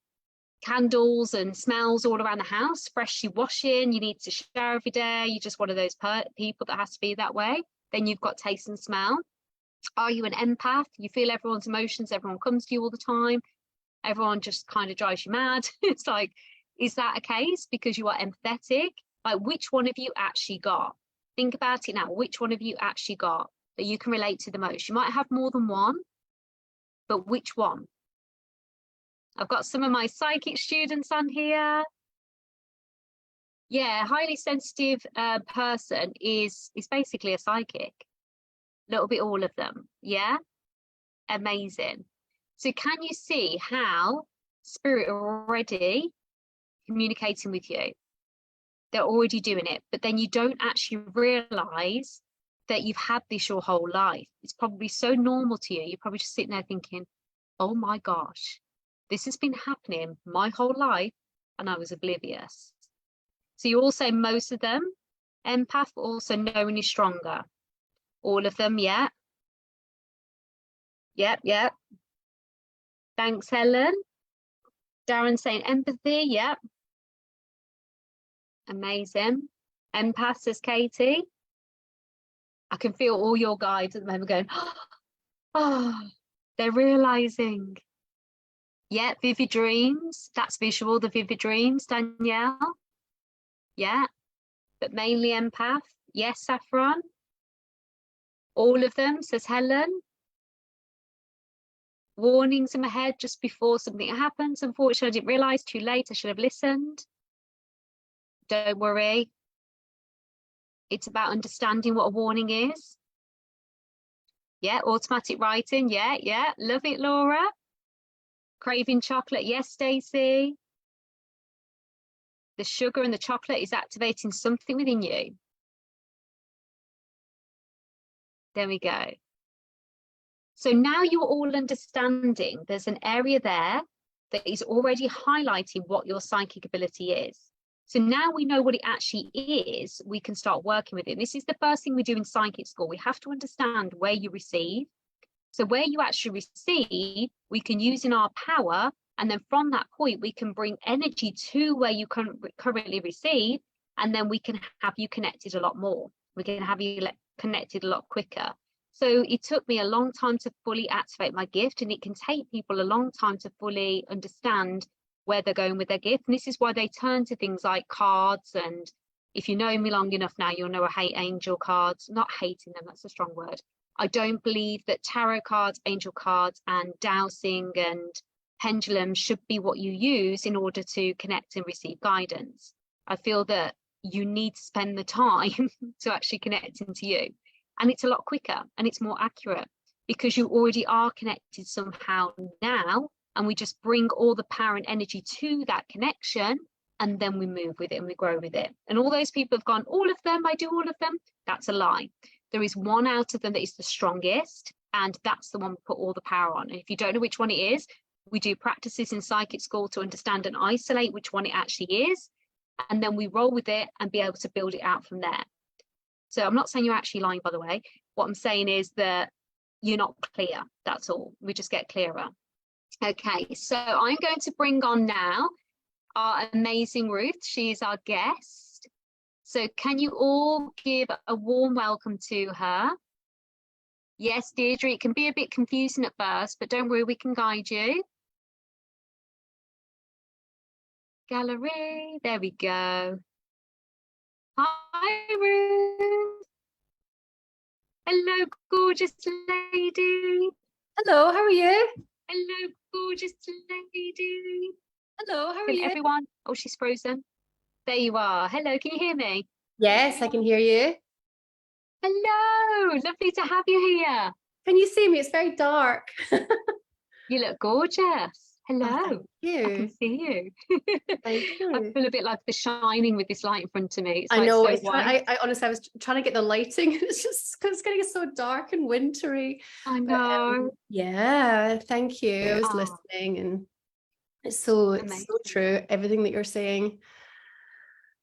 candles and smells all around the house, freshly washing? You need to shower every day. You're just one of those people that has to be that way. Then you've got taste and smell. Are you an empath? You feel everyone's emotions, everyone comes to you all the time, everyone just kind of drives you mad. It's like, is that a case because you are empathetic? Like, which one of you actually got? Think about it now. Which one of you actually got that you can relate to the most? You might have more than one, but which one? I've got some of my psychic students on here. Yeah, highly sensitive person is basically a psychic. Little bit all of them. Yeah, amazing. So can you see how spirit are already communicating with you? They're already doing it, but then you don't actually realize that you've had this your whole life. It's probably so normal to you. You're probably just sitting there thinking, oh my gosh, this has been happening my whole life and I was oblivious. So you also, most of them, empath, also knowing is stronger. All of them, yeah. Yep. Thanks, Helen. Darren saying empathy, yep. Amazing. Empath, says Katie. I can feel all your guides at the moment going, oh, they're realizing. Yeah, vivid dreams. That's visual, the vivid dreams, Danielle. Yeah, but mainly empath. Yes, Saffron. All of them, says Helen. Warnings in my head just before something happens. Unfortunately, I didn't realise, too late, I should have listened. Don't worry. It's about understanding what a warning is. Yeah, automatic writing. Yeah. Love it, Laura. Craving chocolate. Yes, Stacey. The sugar and the chocolate is activating something within you. There we go. So now you're all understanding there's an area there that is already highlighting what your psychic ability is. So now we know what it actually is, we can start working with it. This is the first thing we do in psychic school. We have to understand where you receive. So where you actually receive, we can use in our power And then from that point, we can bring energy to where you currently receive, and then we can have you connected a lot more. We can have you connected a lot quicker. So it took me a long time to fully activate my gift, and it can take people a long time to fully understand where they're going with their gift. And this is why they turn to things like cards. And if you know me long enough now, you'll know I hate angel cards. Not hating them, that's a strong word. I don't believe that tarot cards, angel cards, and dowsing and pendulum should be what you use in order to connect and receive guidance. I feel that you need to spend the time to actually connect into you. And it's a lot quicker and it's more accurate because you already are connected somehow now. And we just bring all the power and energy to that connection, and then we move with it and we grow with it. And all those people have gone, all of them, I do all of them. That's a lie. There is one out of them that is the strongest, and that's the one we put all the power on. And if you don't know which one it is, we do practices in psychic school to understand and isolate which one it actually is. And then we roll with it and be able to build it out from there. So I'm not saying you're actually lying, by the way. What I'm saying is that you're not clear. That's all. We just get clearer. Okay, so I'm going to bring on now our amazing Ruth. She's our guest. So can you all give a warm welcome to her? Yes, Deirdre, it can be a bit confusing at first, but don't worry, we can guide you. Gallery, there we go. Hi, Ruth. Hello, gorgeous lady. Hello, how are you? Hello, gorgeous lady. Hello, how are you? Everyone. Oh, she's frozen. There you are. Hello, can you hear me? Yes, I can hear you. Hello, lovely to have you here. Can you see me? It's very dark. You look gorgeous. Hello. Oh, thank you. I can see you. Thank you. I feel a bit like The Shining with this light in front of me. It's I like know. so white. I honestly, I was trying to get the lighting. It's just because it's getting so dark and wintry. I know. But, yeah, thank you. I was Oh, listening, and it's so true. Everything that you're saying.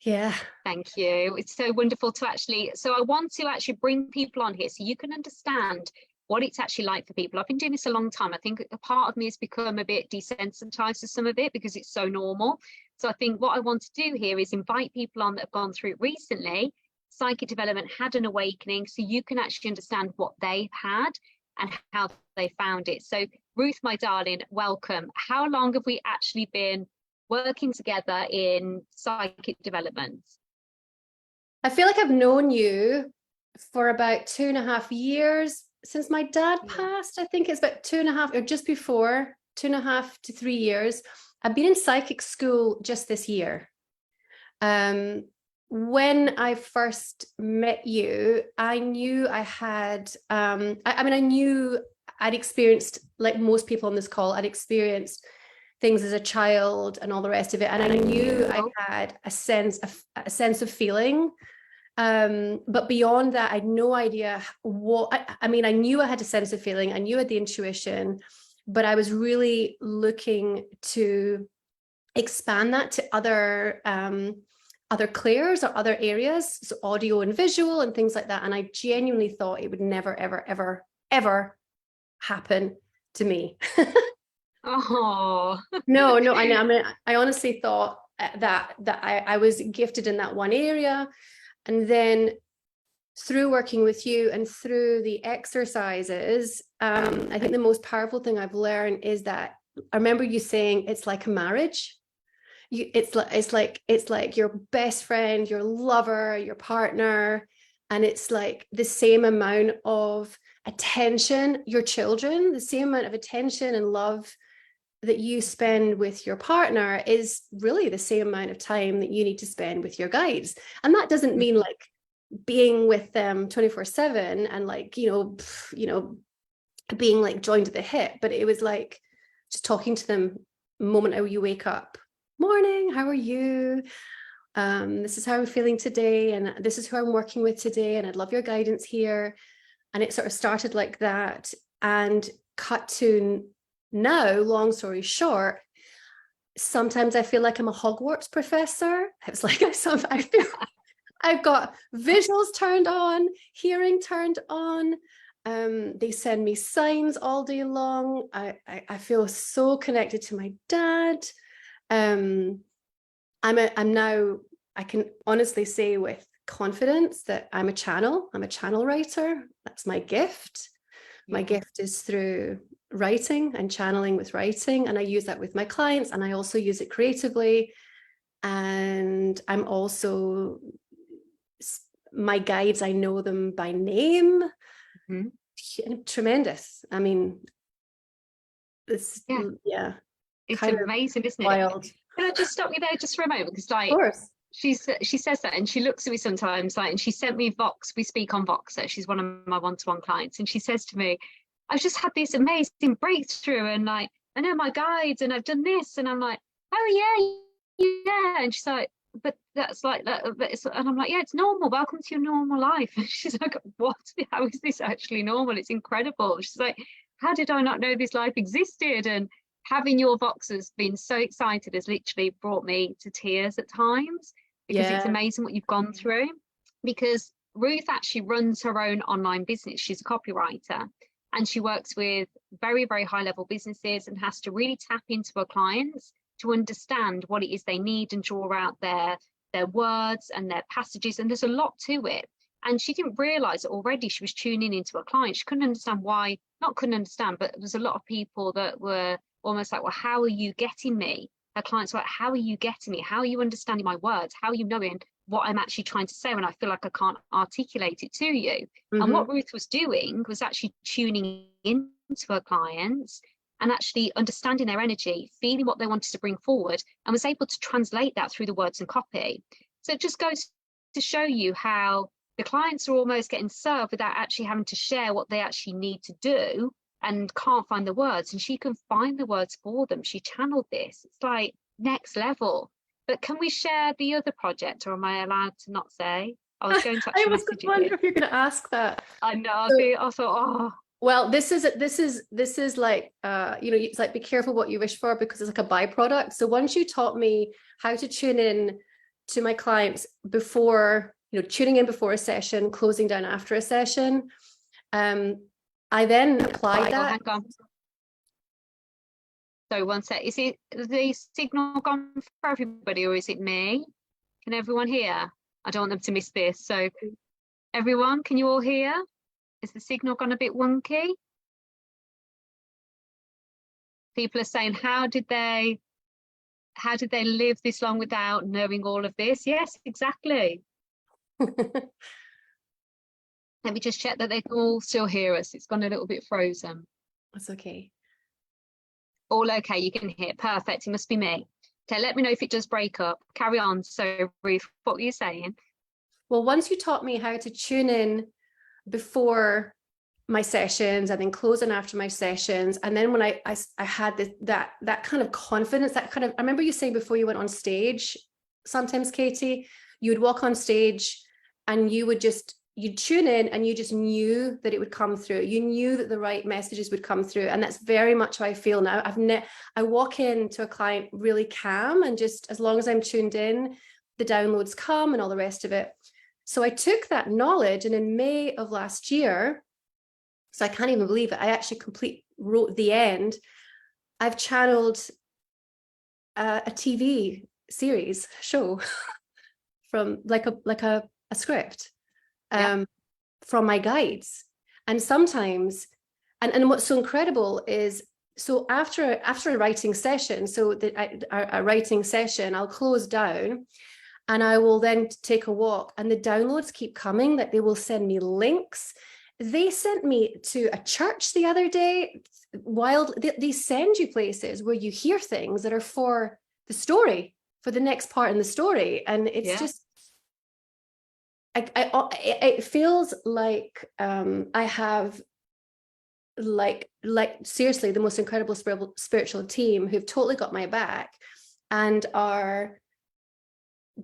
Yeah. Thank you. It's so wonderful to actually, so I want to actually bring people on here so you can understand what it's actually like for people. I've been doing this a long time. I think a part of me has become a bit desensitized to some of it because it's so normal. So I think what I want to do here is invite people on that have gone through it recently, psychic development, had an awakening, so you can actually understand what they've had and how they found it. So Ruth, my darling, welcome. How long have we actually been working together in psychic development? I feel like I've known you for about 2.5 years since my dad passed. I think it's about 2.5 or just before 2.5 to 3 years. I've been in psychic school just this year. When I first met you, I knew I had, I knew I'd experienced, like most people on this call, I'd experienced things as a child and all the rest of it. And I knew I had a sense of feeling. But beyond that, I had no idea what, I knew I had a sense of feeling. I knew I had the intuition, but I was really looking to expand that to other clairs or other areas, so audio and visual and things like that. And I genuinely thought it would never, ever, ever, ever happen to me. Oh no, I honestly thought that I was gifted in that one area. And then through working with you and through the exercises, I think the most powerful thing I've learned is that I remember you saying it's like a marriage. It's like your best friend, your lover, your partner, and it's like the same amount of attention, your children, the same amount of attention and love that you spend with your partner is really the same amount of time that you need to spend with your guides. And that doesn't mean like being with them 24/7 and like, being like joined at the hip, but it was like just talking to them the moment you wake up. Morning, how are you? This is how I'm feeling today, and this is who I'm working with today, and I'd love your guidance here. And it sort of started like that, and cut to now, long story short, sometimes I feel like I'm a Hogwarts professor. It's like I feel I've got visuals turned on, hearing turned on, They send me signs all day long. I feel so connected to my dad. I'm now, I can honestly say with confidence that I'm a channel writer. That's my gift. My gift is through writing and channeling with writing, and I use that with my clients, and I also use it creatively. And I'm also, my guides, I know them by name. Tremendous. I mean, it's it's kind amazing, isn't it? Wild. Can I just stop you there just for a moment? Because like, of course. she says that, and she looks at me sometimes, like, and she sent me Vox. We speak on Voxer. She's one of my one-to-one clients, and she says to me, I've just had this amazing breakthrough, and like, I know my guides, and I've done this, and I'm like, oh yeah, and she's like, but that's like that, and I'm like, yeah, it's normal. Welcome to your normal life. And she's like, what? How is this actually normal? It's incredible. She's like, how did I not know this life existed? And having your Voxers, been so excited, has literally brought me to tears at times, because it's amazing what you've gone through. Because Ruth actually runs her own online business. She's a copywriter, and she works with very, very high level businesses, and has to really tap into her clients to understand what it is they need and draw out their words and their passages. And there's a lot to it. And she didn't realize that already she was tuning into a client. She couldn't understand why, not couldn't understand, but there's a lot of people that were almost like, well, how are you getting me? Her clients were like, how are you getting me? How are you understanding my words? How are you knowing what I'm actually trying to say when I feel like I can't articulate it to you? And what Ruth was doing was actually tuning into her clients and actually understanding their energy, feeling what they wanted to bring forward, and was able to translate that through the words and copy. So it just goes to show you how the clients are almost getting served without actually having to share what they actually need to do, and can't find the words, and she can find the words for them. She channeled this. It's like next level. But can we share the other project, or am I allowed to not say? I was going to actually I was wondering if you're going to ask that. I know. I thought, oh. Well, this is like, it's like, be careful what you wish for, because it's like a byproduct. So once you taught me how to tune in to my clients before, tuning in before a session, closing down after a session, I then applied that. Hang on. So one sec. Is it the signal gone for everybody, or is it me? Can everyone hear? I don't want them to miss this. So everyone, can you all hear? Is the signal gone a bit wonky? People are saying, how did they live this long without knowing all of this? Yes, exactly. Let me just check that they can all still hear us. It's gone a little bit frozen. That's okay. All okay, you can hear. Perfect. It must be me. Okay, let me know if it does break up. Carry on. So, Ruth, what were you saying? Well, once you taught me how to tune in before my sessions and then close in after my sessions, and then when I had that kind of confidence, that kind of, I remember you saying before you went on stage, sometimes, Katie, you would walk on stage and you'd tune in and you just knew that it would come through. You knew that the right messages would come through. And that's very much how I feel now. I walk into a client really calm, and just as long as I'm tuned in, the downloads come and all the rest of it. So I took that knowledge, and in May of last year, so I can't even believe it, I actually wrote the end. I've channeled a TV series show from like a script. From my guides. And sometimes, and what's so incredible is, so after a writing session, a writing session, I'll close down and I will then take a walk, and the downloads keep coming, that they will send me links. They sent me to a church the other day. They send you places where you hear things that are for the story, for the next part in the story. And it's just, it feels like I have like seriously the most incredible spiritual team who've totally got my back and are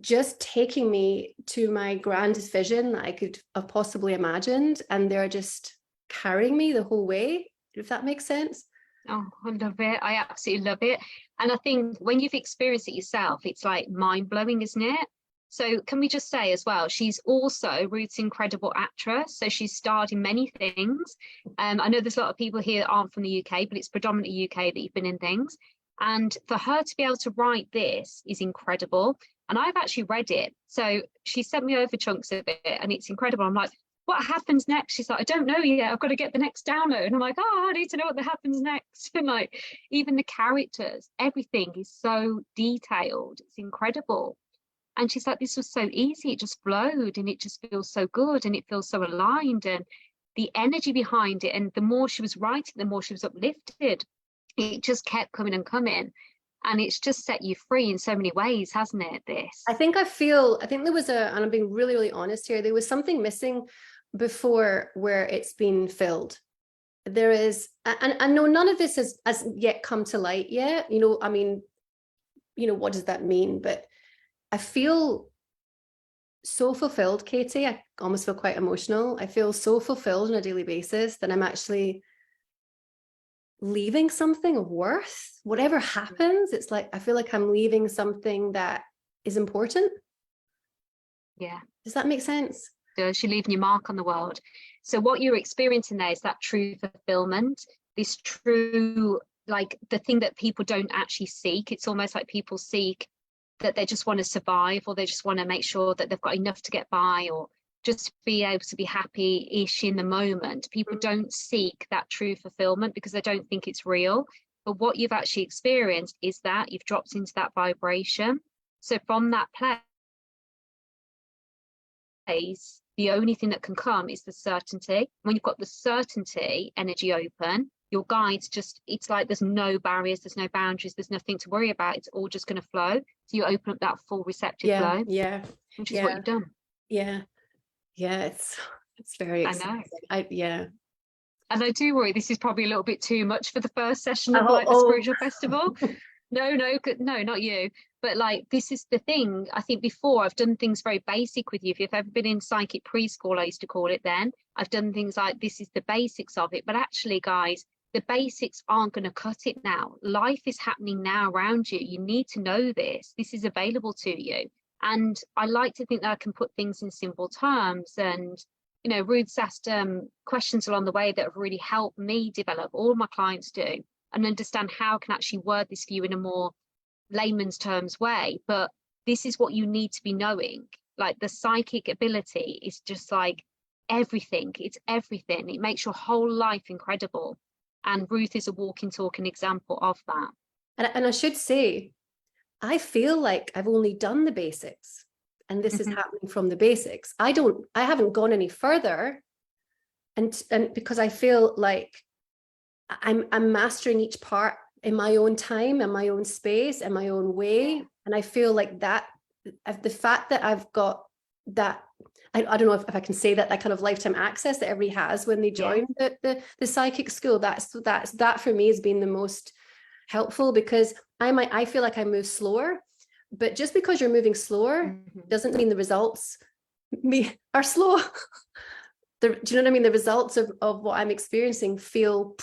just taking me to my grandest vision that I could have possibly imagined, and they're just carrying me the whole way, if that makes sense. Oh, I love it. I absolutely love it. And I think when you've experienced it yourself, it's like mind-blowing, isn't it? So can we just say as well, she's also Ruth's incredible actress. So she's starred in many things. I know there's a lot of people here that aren't from the UK, but it's predominantly UK that you've been in things. And for her to be able to write this is incredible. And I've actually read it. So she sent me over chunks of it and it's incredible. I'm like, what happens next? She's like, I don't know yet. I've got to get the next download. And I'm like, oh, I need to know what happens next. And like, even the characters, everything is so detailed. It's incredible. And she's like, this was so easy. It just flowed and it just feels so good and it feels so aligned. And the energy behind it, and the more she was writing, the more she was uplifted. It just kept coming and coming. And it's just set you free in so many ways, hasn't it, this? I think there was and I'm being really, really honest here, there was something missing before where it's been filled. There is, and I know none of this has yet come to light yet. I mean, what does that mean? But I feel so fulfilled, Katie. I almost feel quite emotional. I feel so fulfilled on a daily basis that I'm actually leaving something of worth. Whatever happens, it's like I feel like I'm leaving something that is important. Yeah. Does that make sense? Does. You're leaving your mark on the world. So what you're experiencing there is that true fulfillment, this true, like the thing that people don't actually seek. It's almost like people seek that they just want to survive, or they just want to make sure that they've got enough to get by, or just be able to be happy-ish in the moment. People don't seek that true fulfillment because they don't think it's real. But what you've actually experienced is that you've dropped into that vibration. So from that place, the only thing that can come is the certainty. When you've got the certainty energy open, your guides just, it's like there's no barriers, there's no boundaries, there's nothing to worry about. It's all just going to flow. So you open up that full receptive flow. Yeah. Which is what you've done. Yeah. It's very exciting. I know. And I do worry this is probably a little bit too much for the first session of the spiritual festival. No, not you. But like, this is the thing. I think before I've done things very basic with you. If you've ever been in psychic preschool, I used to call it then. I've done things like this is the basics of it. But actually, guys, the basics aren't going to cut it now. Life is happening now around you. You need to know this. This is available to you. And I like to think that I can put things in simple terms. And, Ruth's asked questions along the way that have really helped me develop, all my clients do, and understand how I can actually word this for you in a more layman's terms way. But this is what you need to be knowing. Like the psychic ability is just like everything. It's everything. It makes your whole life incredible. And Ruth is a walking, talking example of that. And I should say, I feel like I've only done the basics, and this is happening from the basics. I haven't gone any further, and because I feel like I'm mastering each part in my own time, in my own space, in my own way. And I feel like that the fact that I've got that, I don't know if I can say that kind of lifetime access that everybody has when they join the psychic school, that for me has been the most helpful, because I feel like I move slower, but just because you're moving slower doesn't mean the results are slow. Do you know what I mean? The results of what I'm experiencing feel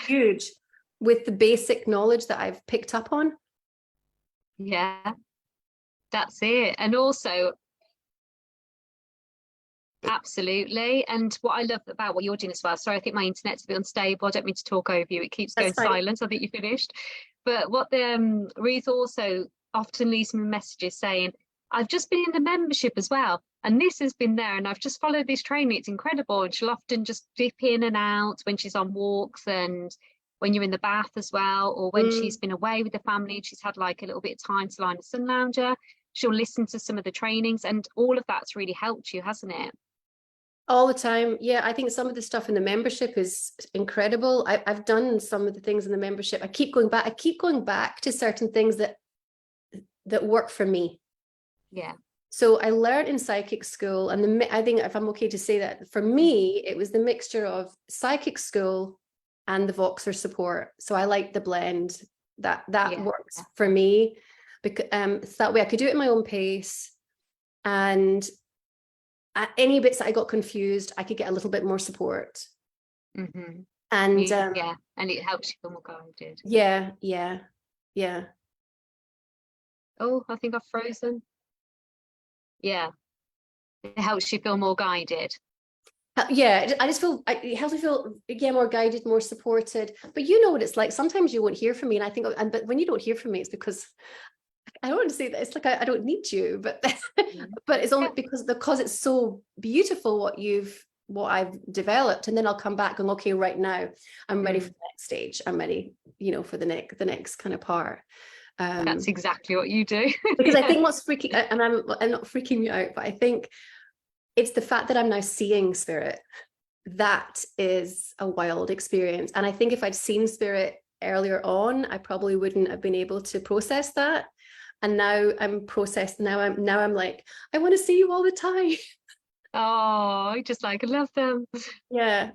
huge with the basic knowledge that I've picked up on. Yeah, that's it. And also, absolutely. And what I love about what you're doing as well, sorry, I think my internet's a bit unstable. I don't mean to talk over you. It keeps going silent. I think you finished. But what Ruth also often leaves me messages saying, I've just been in the membership as well, and this has been there, and I've just followed this training. It's incredible. And she'll often just dip in and out when she's on walks, and when you're in the bath as well, or when she's been away with the family and she's had like a little bit of time to lie in a sun lounger, she'll listen to some of the trainings, and all of that's really helped you, hasn't it? All the time. Yeah, I think some of the stuff in the membership is incredible. I've done some of the things in the membership. I keep going back to certain things that work for me. Yeah. So I learned in psychic school, and I think, if I'm okay to say that, for me, it was the mixture of psychic school and the Voxer support. So I like the blend that works for me, because so that way I could do it in my own pace, and at any bits that I got confused, I could get a little bit more support. And and it helps you feel more guided. Yeah. Oh, I think I've frozen. Yeah. It helps you feel more guided. Yeah, I just feel it helps me feel more guided, more supported. But you know what it's like. Sometimes you won't hear from me, and I think, but when you don't hear from me, it's because I don't want to say that it's like I don't need you, but but it's only because it's so beautiful what I've developed, and then I'll come back and okay, right now I'm ready for the next stage. I'm ready, for the next kind of part. That's exactly what you do. Because I think what's freaking, and I'm not freaking you out, but I think it's the fact that I'm now seeing spirit. That is a wild experience. And I think if I'd seen spirit earlier on, I probably wouldn't have been able to process that. And now I'm processed. Now I'm like, I want to see you all the time. Oh, just like I love them. Yeah.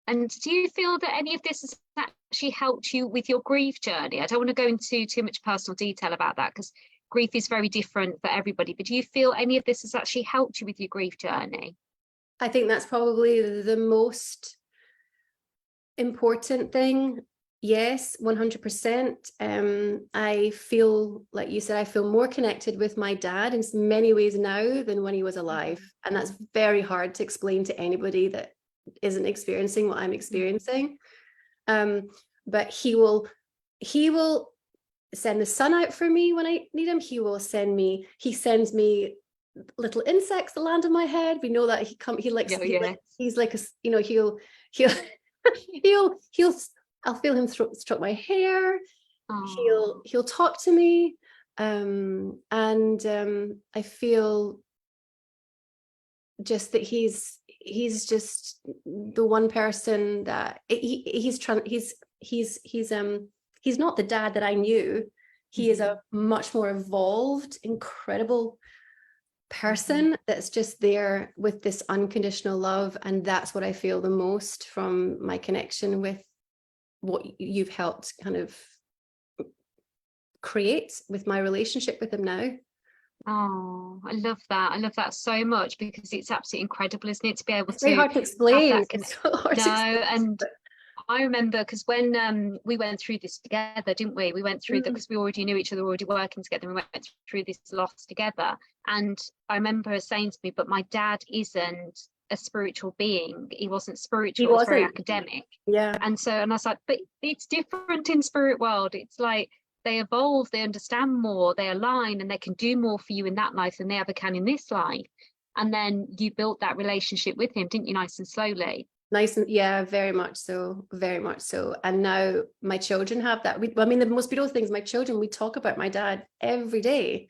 And do you feel that any of this has actually helped you with your grief journey? I don't want to go into too much personal detail about that because grief is very different for everybody, but do you feel any of this has actually helped you with your grief journey? I think that's probably the most important thing. Yes, 100%. I feel, like you said, I feel more connected with my dad in many ways now than when he was alive. And that's very hard to explain to anybody that isn't experiencing what I'm experiencing. But he will send the sun out for me when I need him. He sends me little insects that land on my head. We know that he's like a, he'll I'll feel him stroke my hair. He'll talk to me. I feel just that he's just the one person that he's not the dad that I knew. He is a much more evolved, incredible person that's just there with this unconditional love. And that's what I feel the most from my connection with what you've helped kind of create with my relationship with him now. Oh, I love that. I love that so much because it's absolutely incredible, isn't it, to be able It's very hard to explain. And I remember because when we went through this together, didn't we? We went through because we already knew each other, already working together. We went through this loss together. And I remember her saying to me, but my dad isn't a spiritual being. He wasn't spiritual. He was very academic. Yeah. And I was like, but it's different in spirit world. It's like they evolve, they understand more, they align, and they can do more for you in that life than they ever can in this life. And then you built that relationship with him, didn't you? Nice and slowly. Yeah, very much so. And now my children have that. The most beautiful thing is my children, we talk about my dad every day.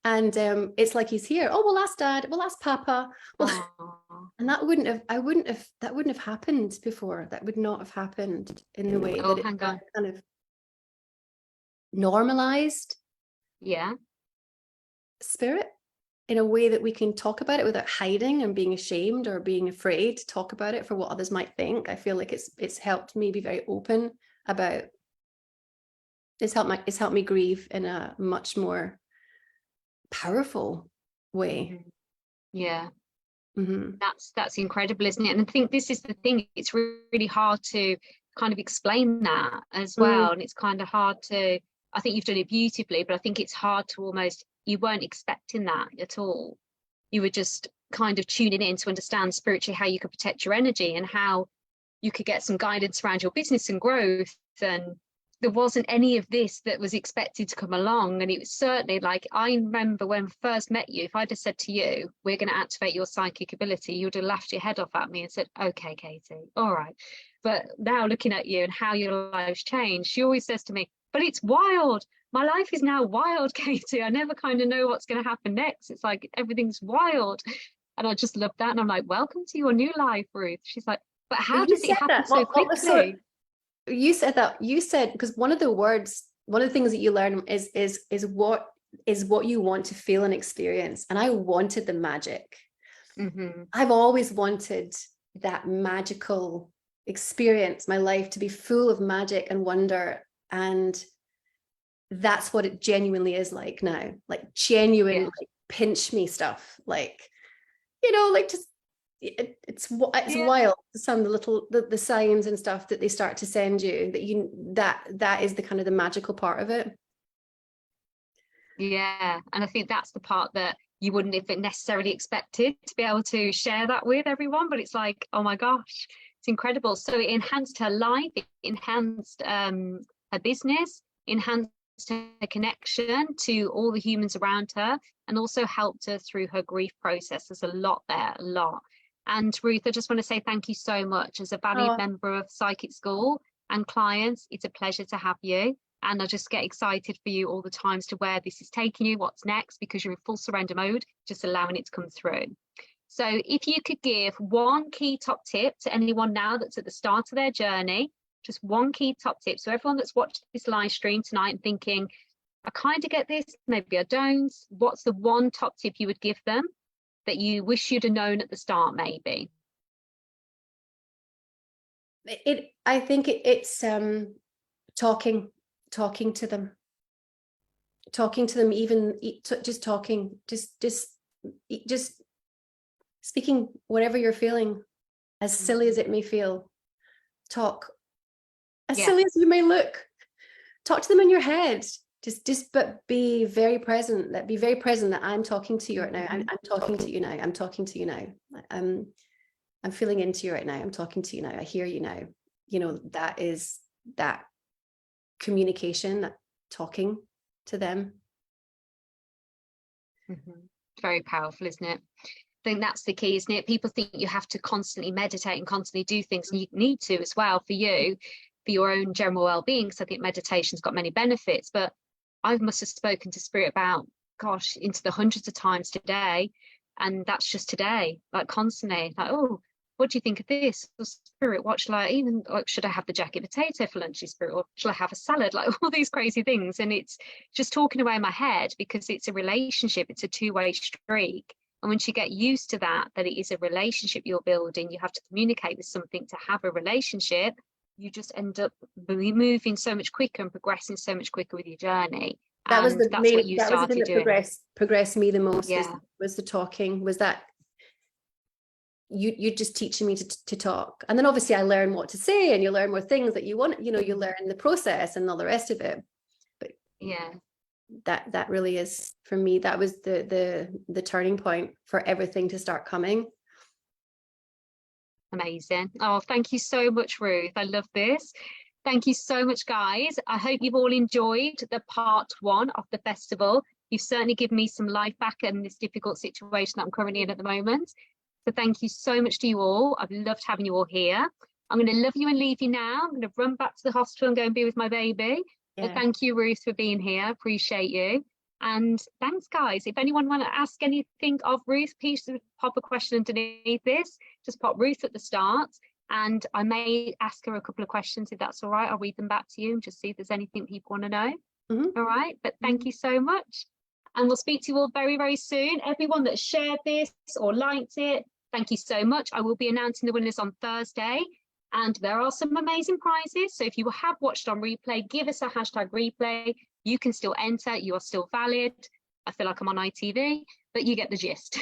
And it's like he's here. Oh, we'll ask dad, we'll ask papa. Well, and that wouldn't have happened before. That would not have happened in the way that it kind of normalized. Yeah. Spirit in a way that we can talk about it without hiding and being ashamed or being afraid to talk about it for what others might think. I feel like it's helped me be very open about. It's helped me grieve in a much more powerful way. Yeah. That's incredible, isn't it? And I think this is the thing, it's really hard to kind of explain that as well. And it's kind of hard to, I think you've done it beautifully, but I think it's hard to almost, you weren't expecting that at all. You were just kind of tuning in to understand spiritually how you could protect your energy and how you could get some guidance around your business and growth. And there wasn't any of this that was expected to come along. And it was certainly like, I remember when I first met you, if I'd have said to you, we're going to activate your psychic ability, you would have laughed your head off at me and said, okay, Katie, all right. But now looking at you and how your life's changed, she always says to me, but it's wild. My life is now wild, Katie. I never kind of know what's going to happen next. It's like everything's wild. And I just love that. And I'm like, welcome to your new life, Ruth. She's like, but how does it happen so quickly? You said because one of the things that you learn is what you want to feel and experience. And I wanted the magic. I've always wanted that magical experience, my life to be full of magic and wonder. And that's what it genuinely is like now, like genuine, like pinch me stuff, like, like just it's wild. Some of the signs and stuff that they start to send you that is the kind of the magical part of it. Yeah, and I think that's the part that you wouldn't have necessarily expected to be able to share that with everyone, but it's like, oh my gosh, it's incredible. So it enhanced her life, it enhanced her business, enhanced her connection to all the humans around her, and also helped her through her grief process. There's a lot there, a lot. And Ruth, I just want to say thank you so much. As a valued Oh, member of Psychic School and clients, it's a pleasure to have you. And I just get excited for you all the time as to where this is taking you, what's next, because you're in full surrender mode, just allowing it to come through. So if you could give one key top tip to anyone now that's at the start of their journey, just one key top tip. So everyone that's watched this live stream tonight and thinking, I kind of get this, maybe I don't. What's the one top tip you would give them that you wish you'd have known at the start, maybe? I think it's talking to them, even just talking, just speaking whatever you're feeling, as silly as it may feel. Talk, as silly as you may look. Talk to them in your head. But be very present. Be very present that I'm talking to you right now. I'm talking to you now. I'm talking to you now. I'm feeling into you right now. I'm talking to you now. I hear you now. You know, that is that communication, that talking to them. Very powerful, isn't it? I think that's the key, isn't it? People think you have to constantly meditate and constantly do things, and you need to as well for you, for your own general well-being, because I think meditation's got many benefits. But I must have spoken to Spirit about, gosh, into the hundreds of times today, and that's just today, like constantly, like, oh, what do you think of this? Or, Spirit, what shall I even, like, should I have the jacket potato for lunch, Spirit, or shall I have a salad? Like all these crazy things. And it's just talking away in my head, because it's a relationship, it's a two-way streak. And once you get used to that it is a relationship you're building, you have to communicate with something to have a relationship, you just end up moving so much quicker and progressing so much quicker with your journey. That was the that's what you started doing. Progressed me the most. Yeah. Was the talking, was that you just teaching me to talk. And then obviously I learn what to say, and you learn more things that you want, you know, you learn the process and all the rest of it. But yeah, that really is, for me, that was the turning point for everything to start coming. Amazing. Oh, thank you so much, Ruth. I love this. Thank you so much, guys. I hope you've all enjoyed the part 1 of the festival. You've certainly given me some life back in this difficult situation that I'm currently in at the moment. So thank you so much to you all. I've loved having you all here. I'm going to love you and leave you now. I'm going to run back to the hospital and go and be with my baby. Yeah. But thank you, Ruth, for being here. Appreciate you. And thanks, guys. If anyone want to ask anything of Ruth, please pop a question underneath this. Just pop Ruth at the start, and I may ask her a couple of questions if that's all right. I'll read them back to you and just see if there's anything people want to know. All right. But thank you so much. And we'll speak to you all very, very soon. Everyone that shared this or liked it, thank you so much. I will be announcing the winners on Thursday. And there are some amazing prizes. So if you have watched on replay, give us a hashtag replay. You can still enter. You are still valid. I feel like I'm on ITV, but you get the gist.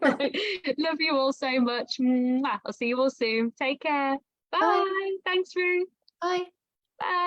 Right. Love you all so much. I'll see you all soon. Take care. Bye. Bye. Thanks, Ruth. Bye. Bye.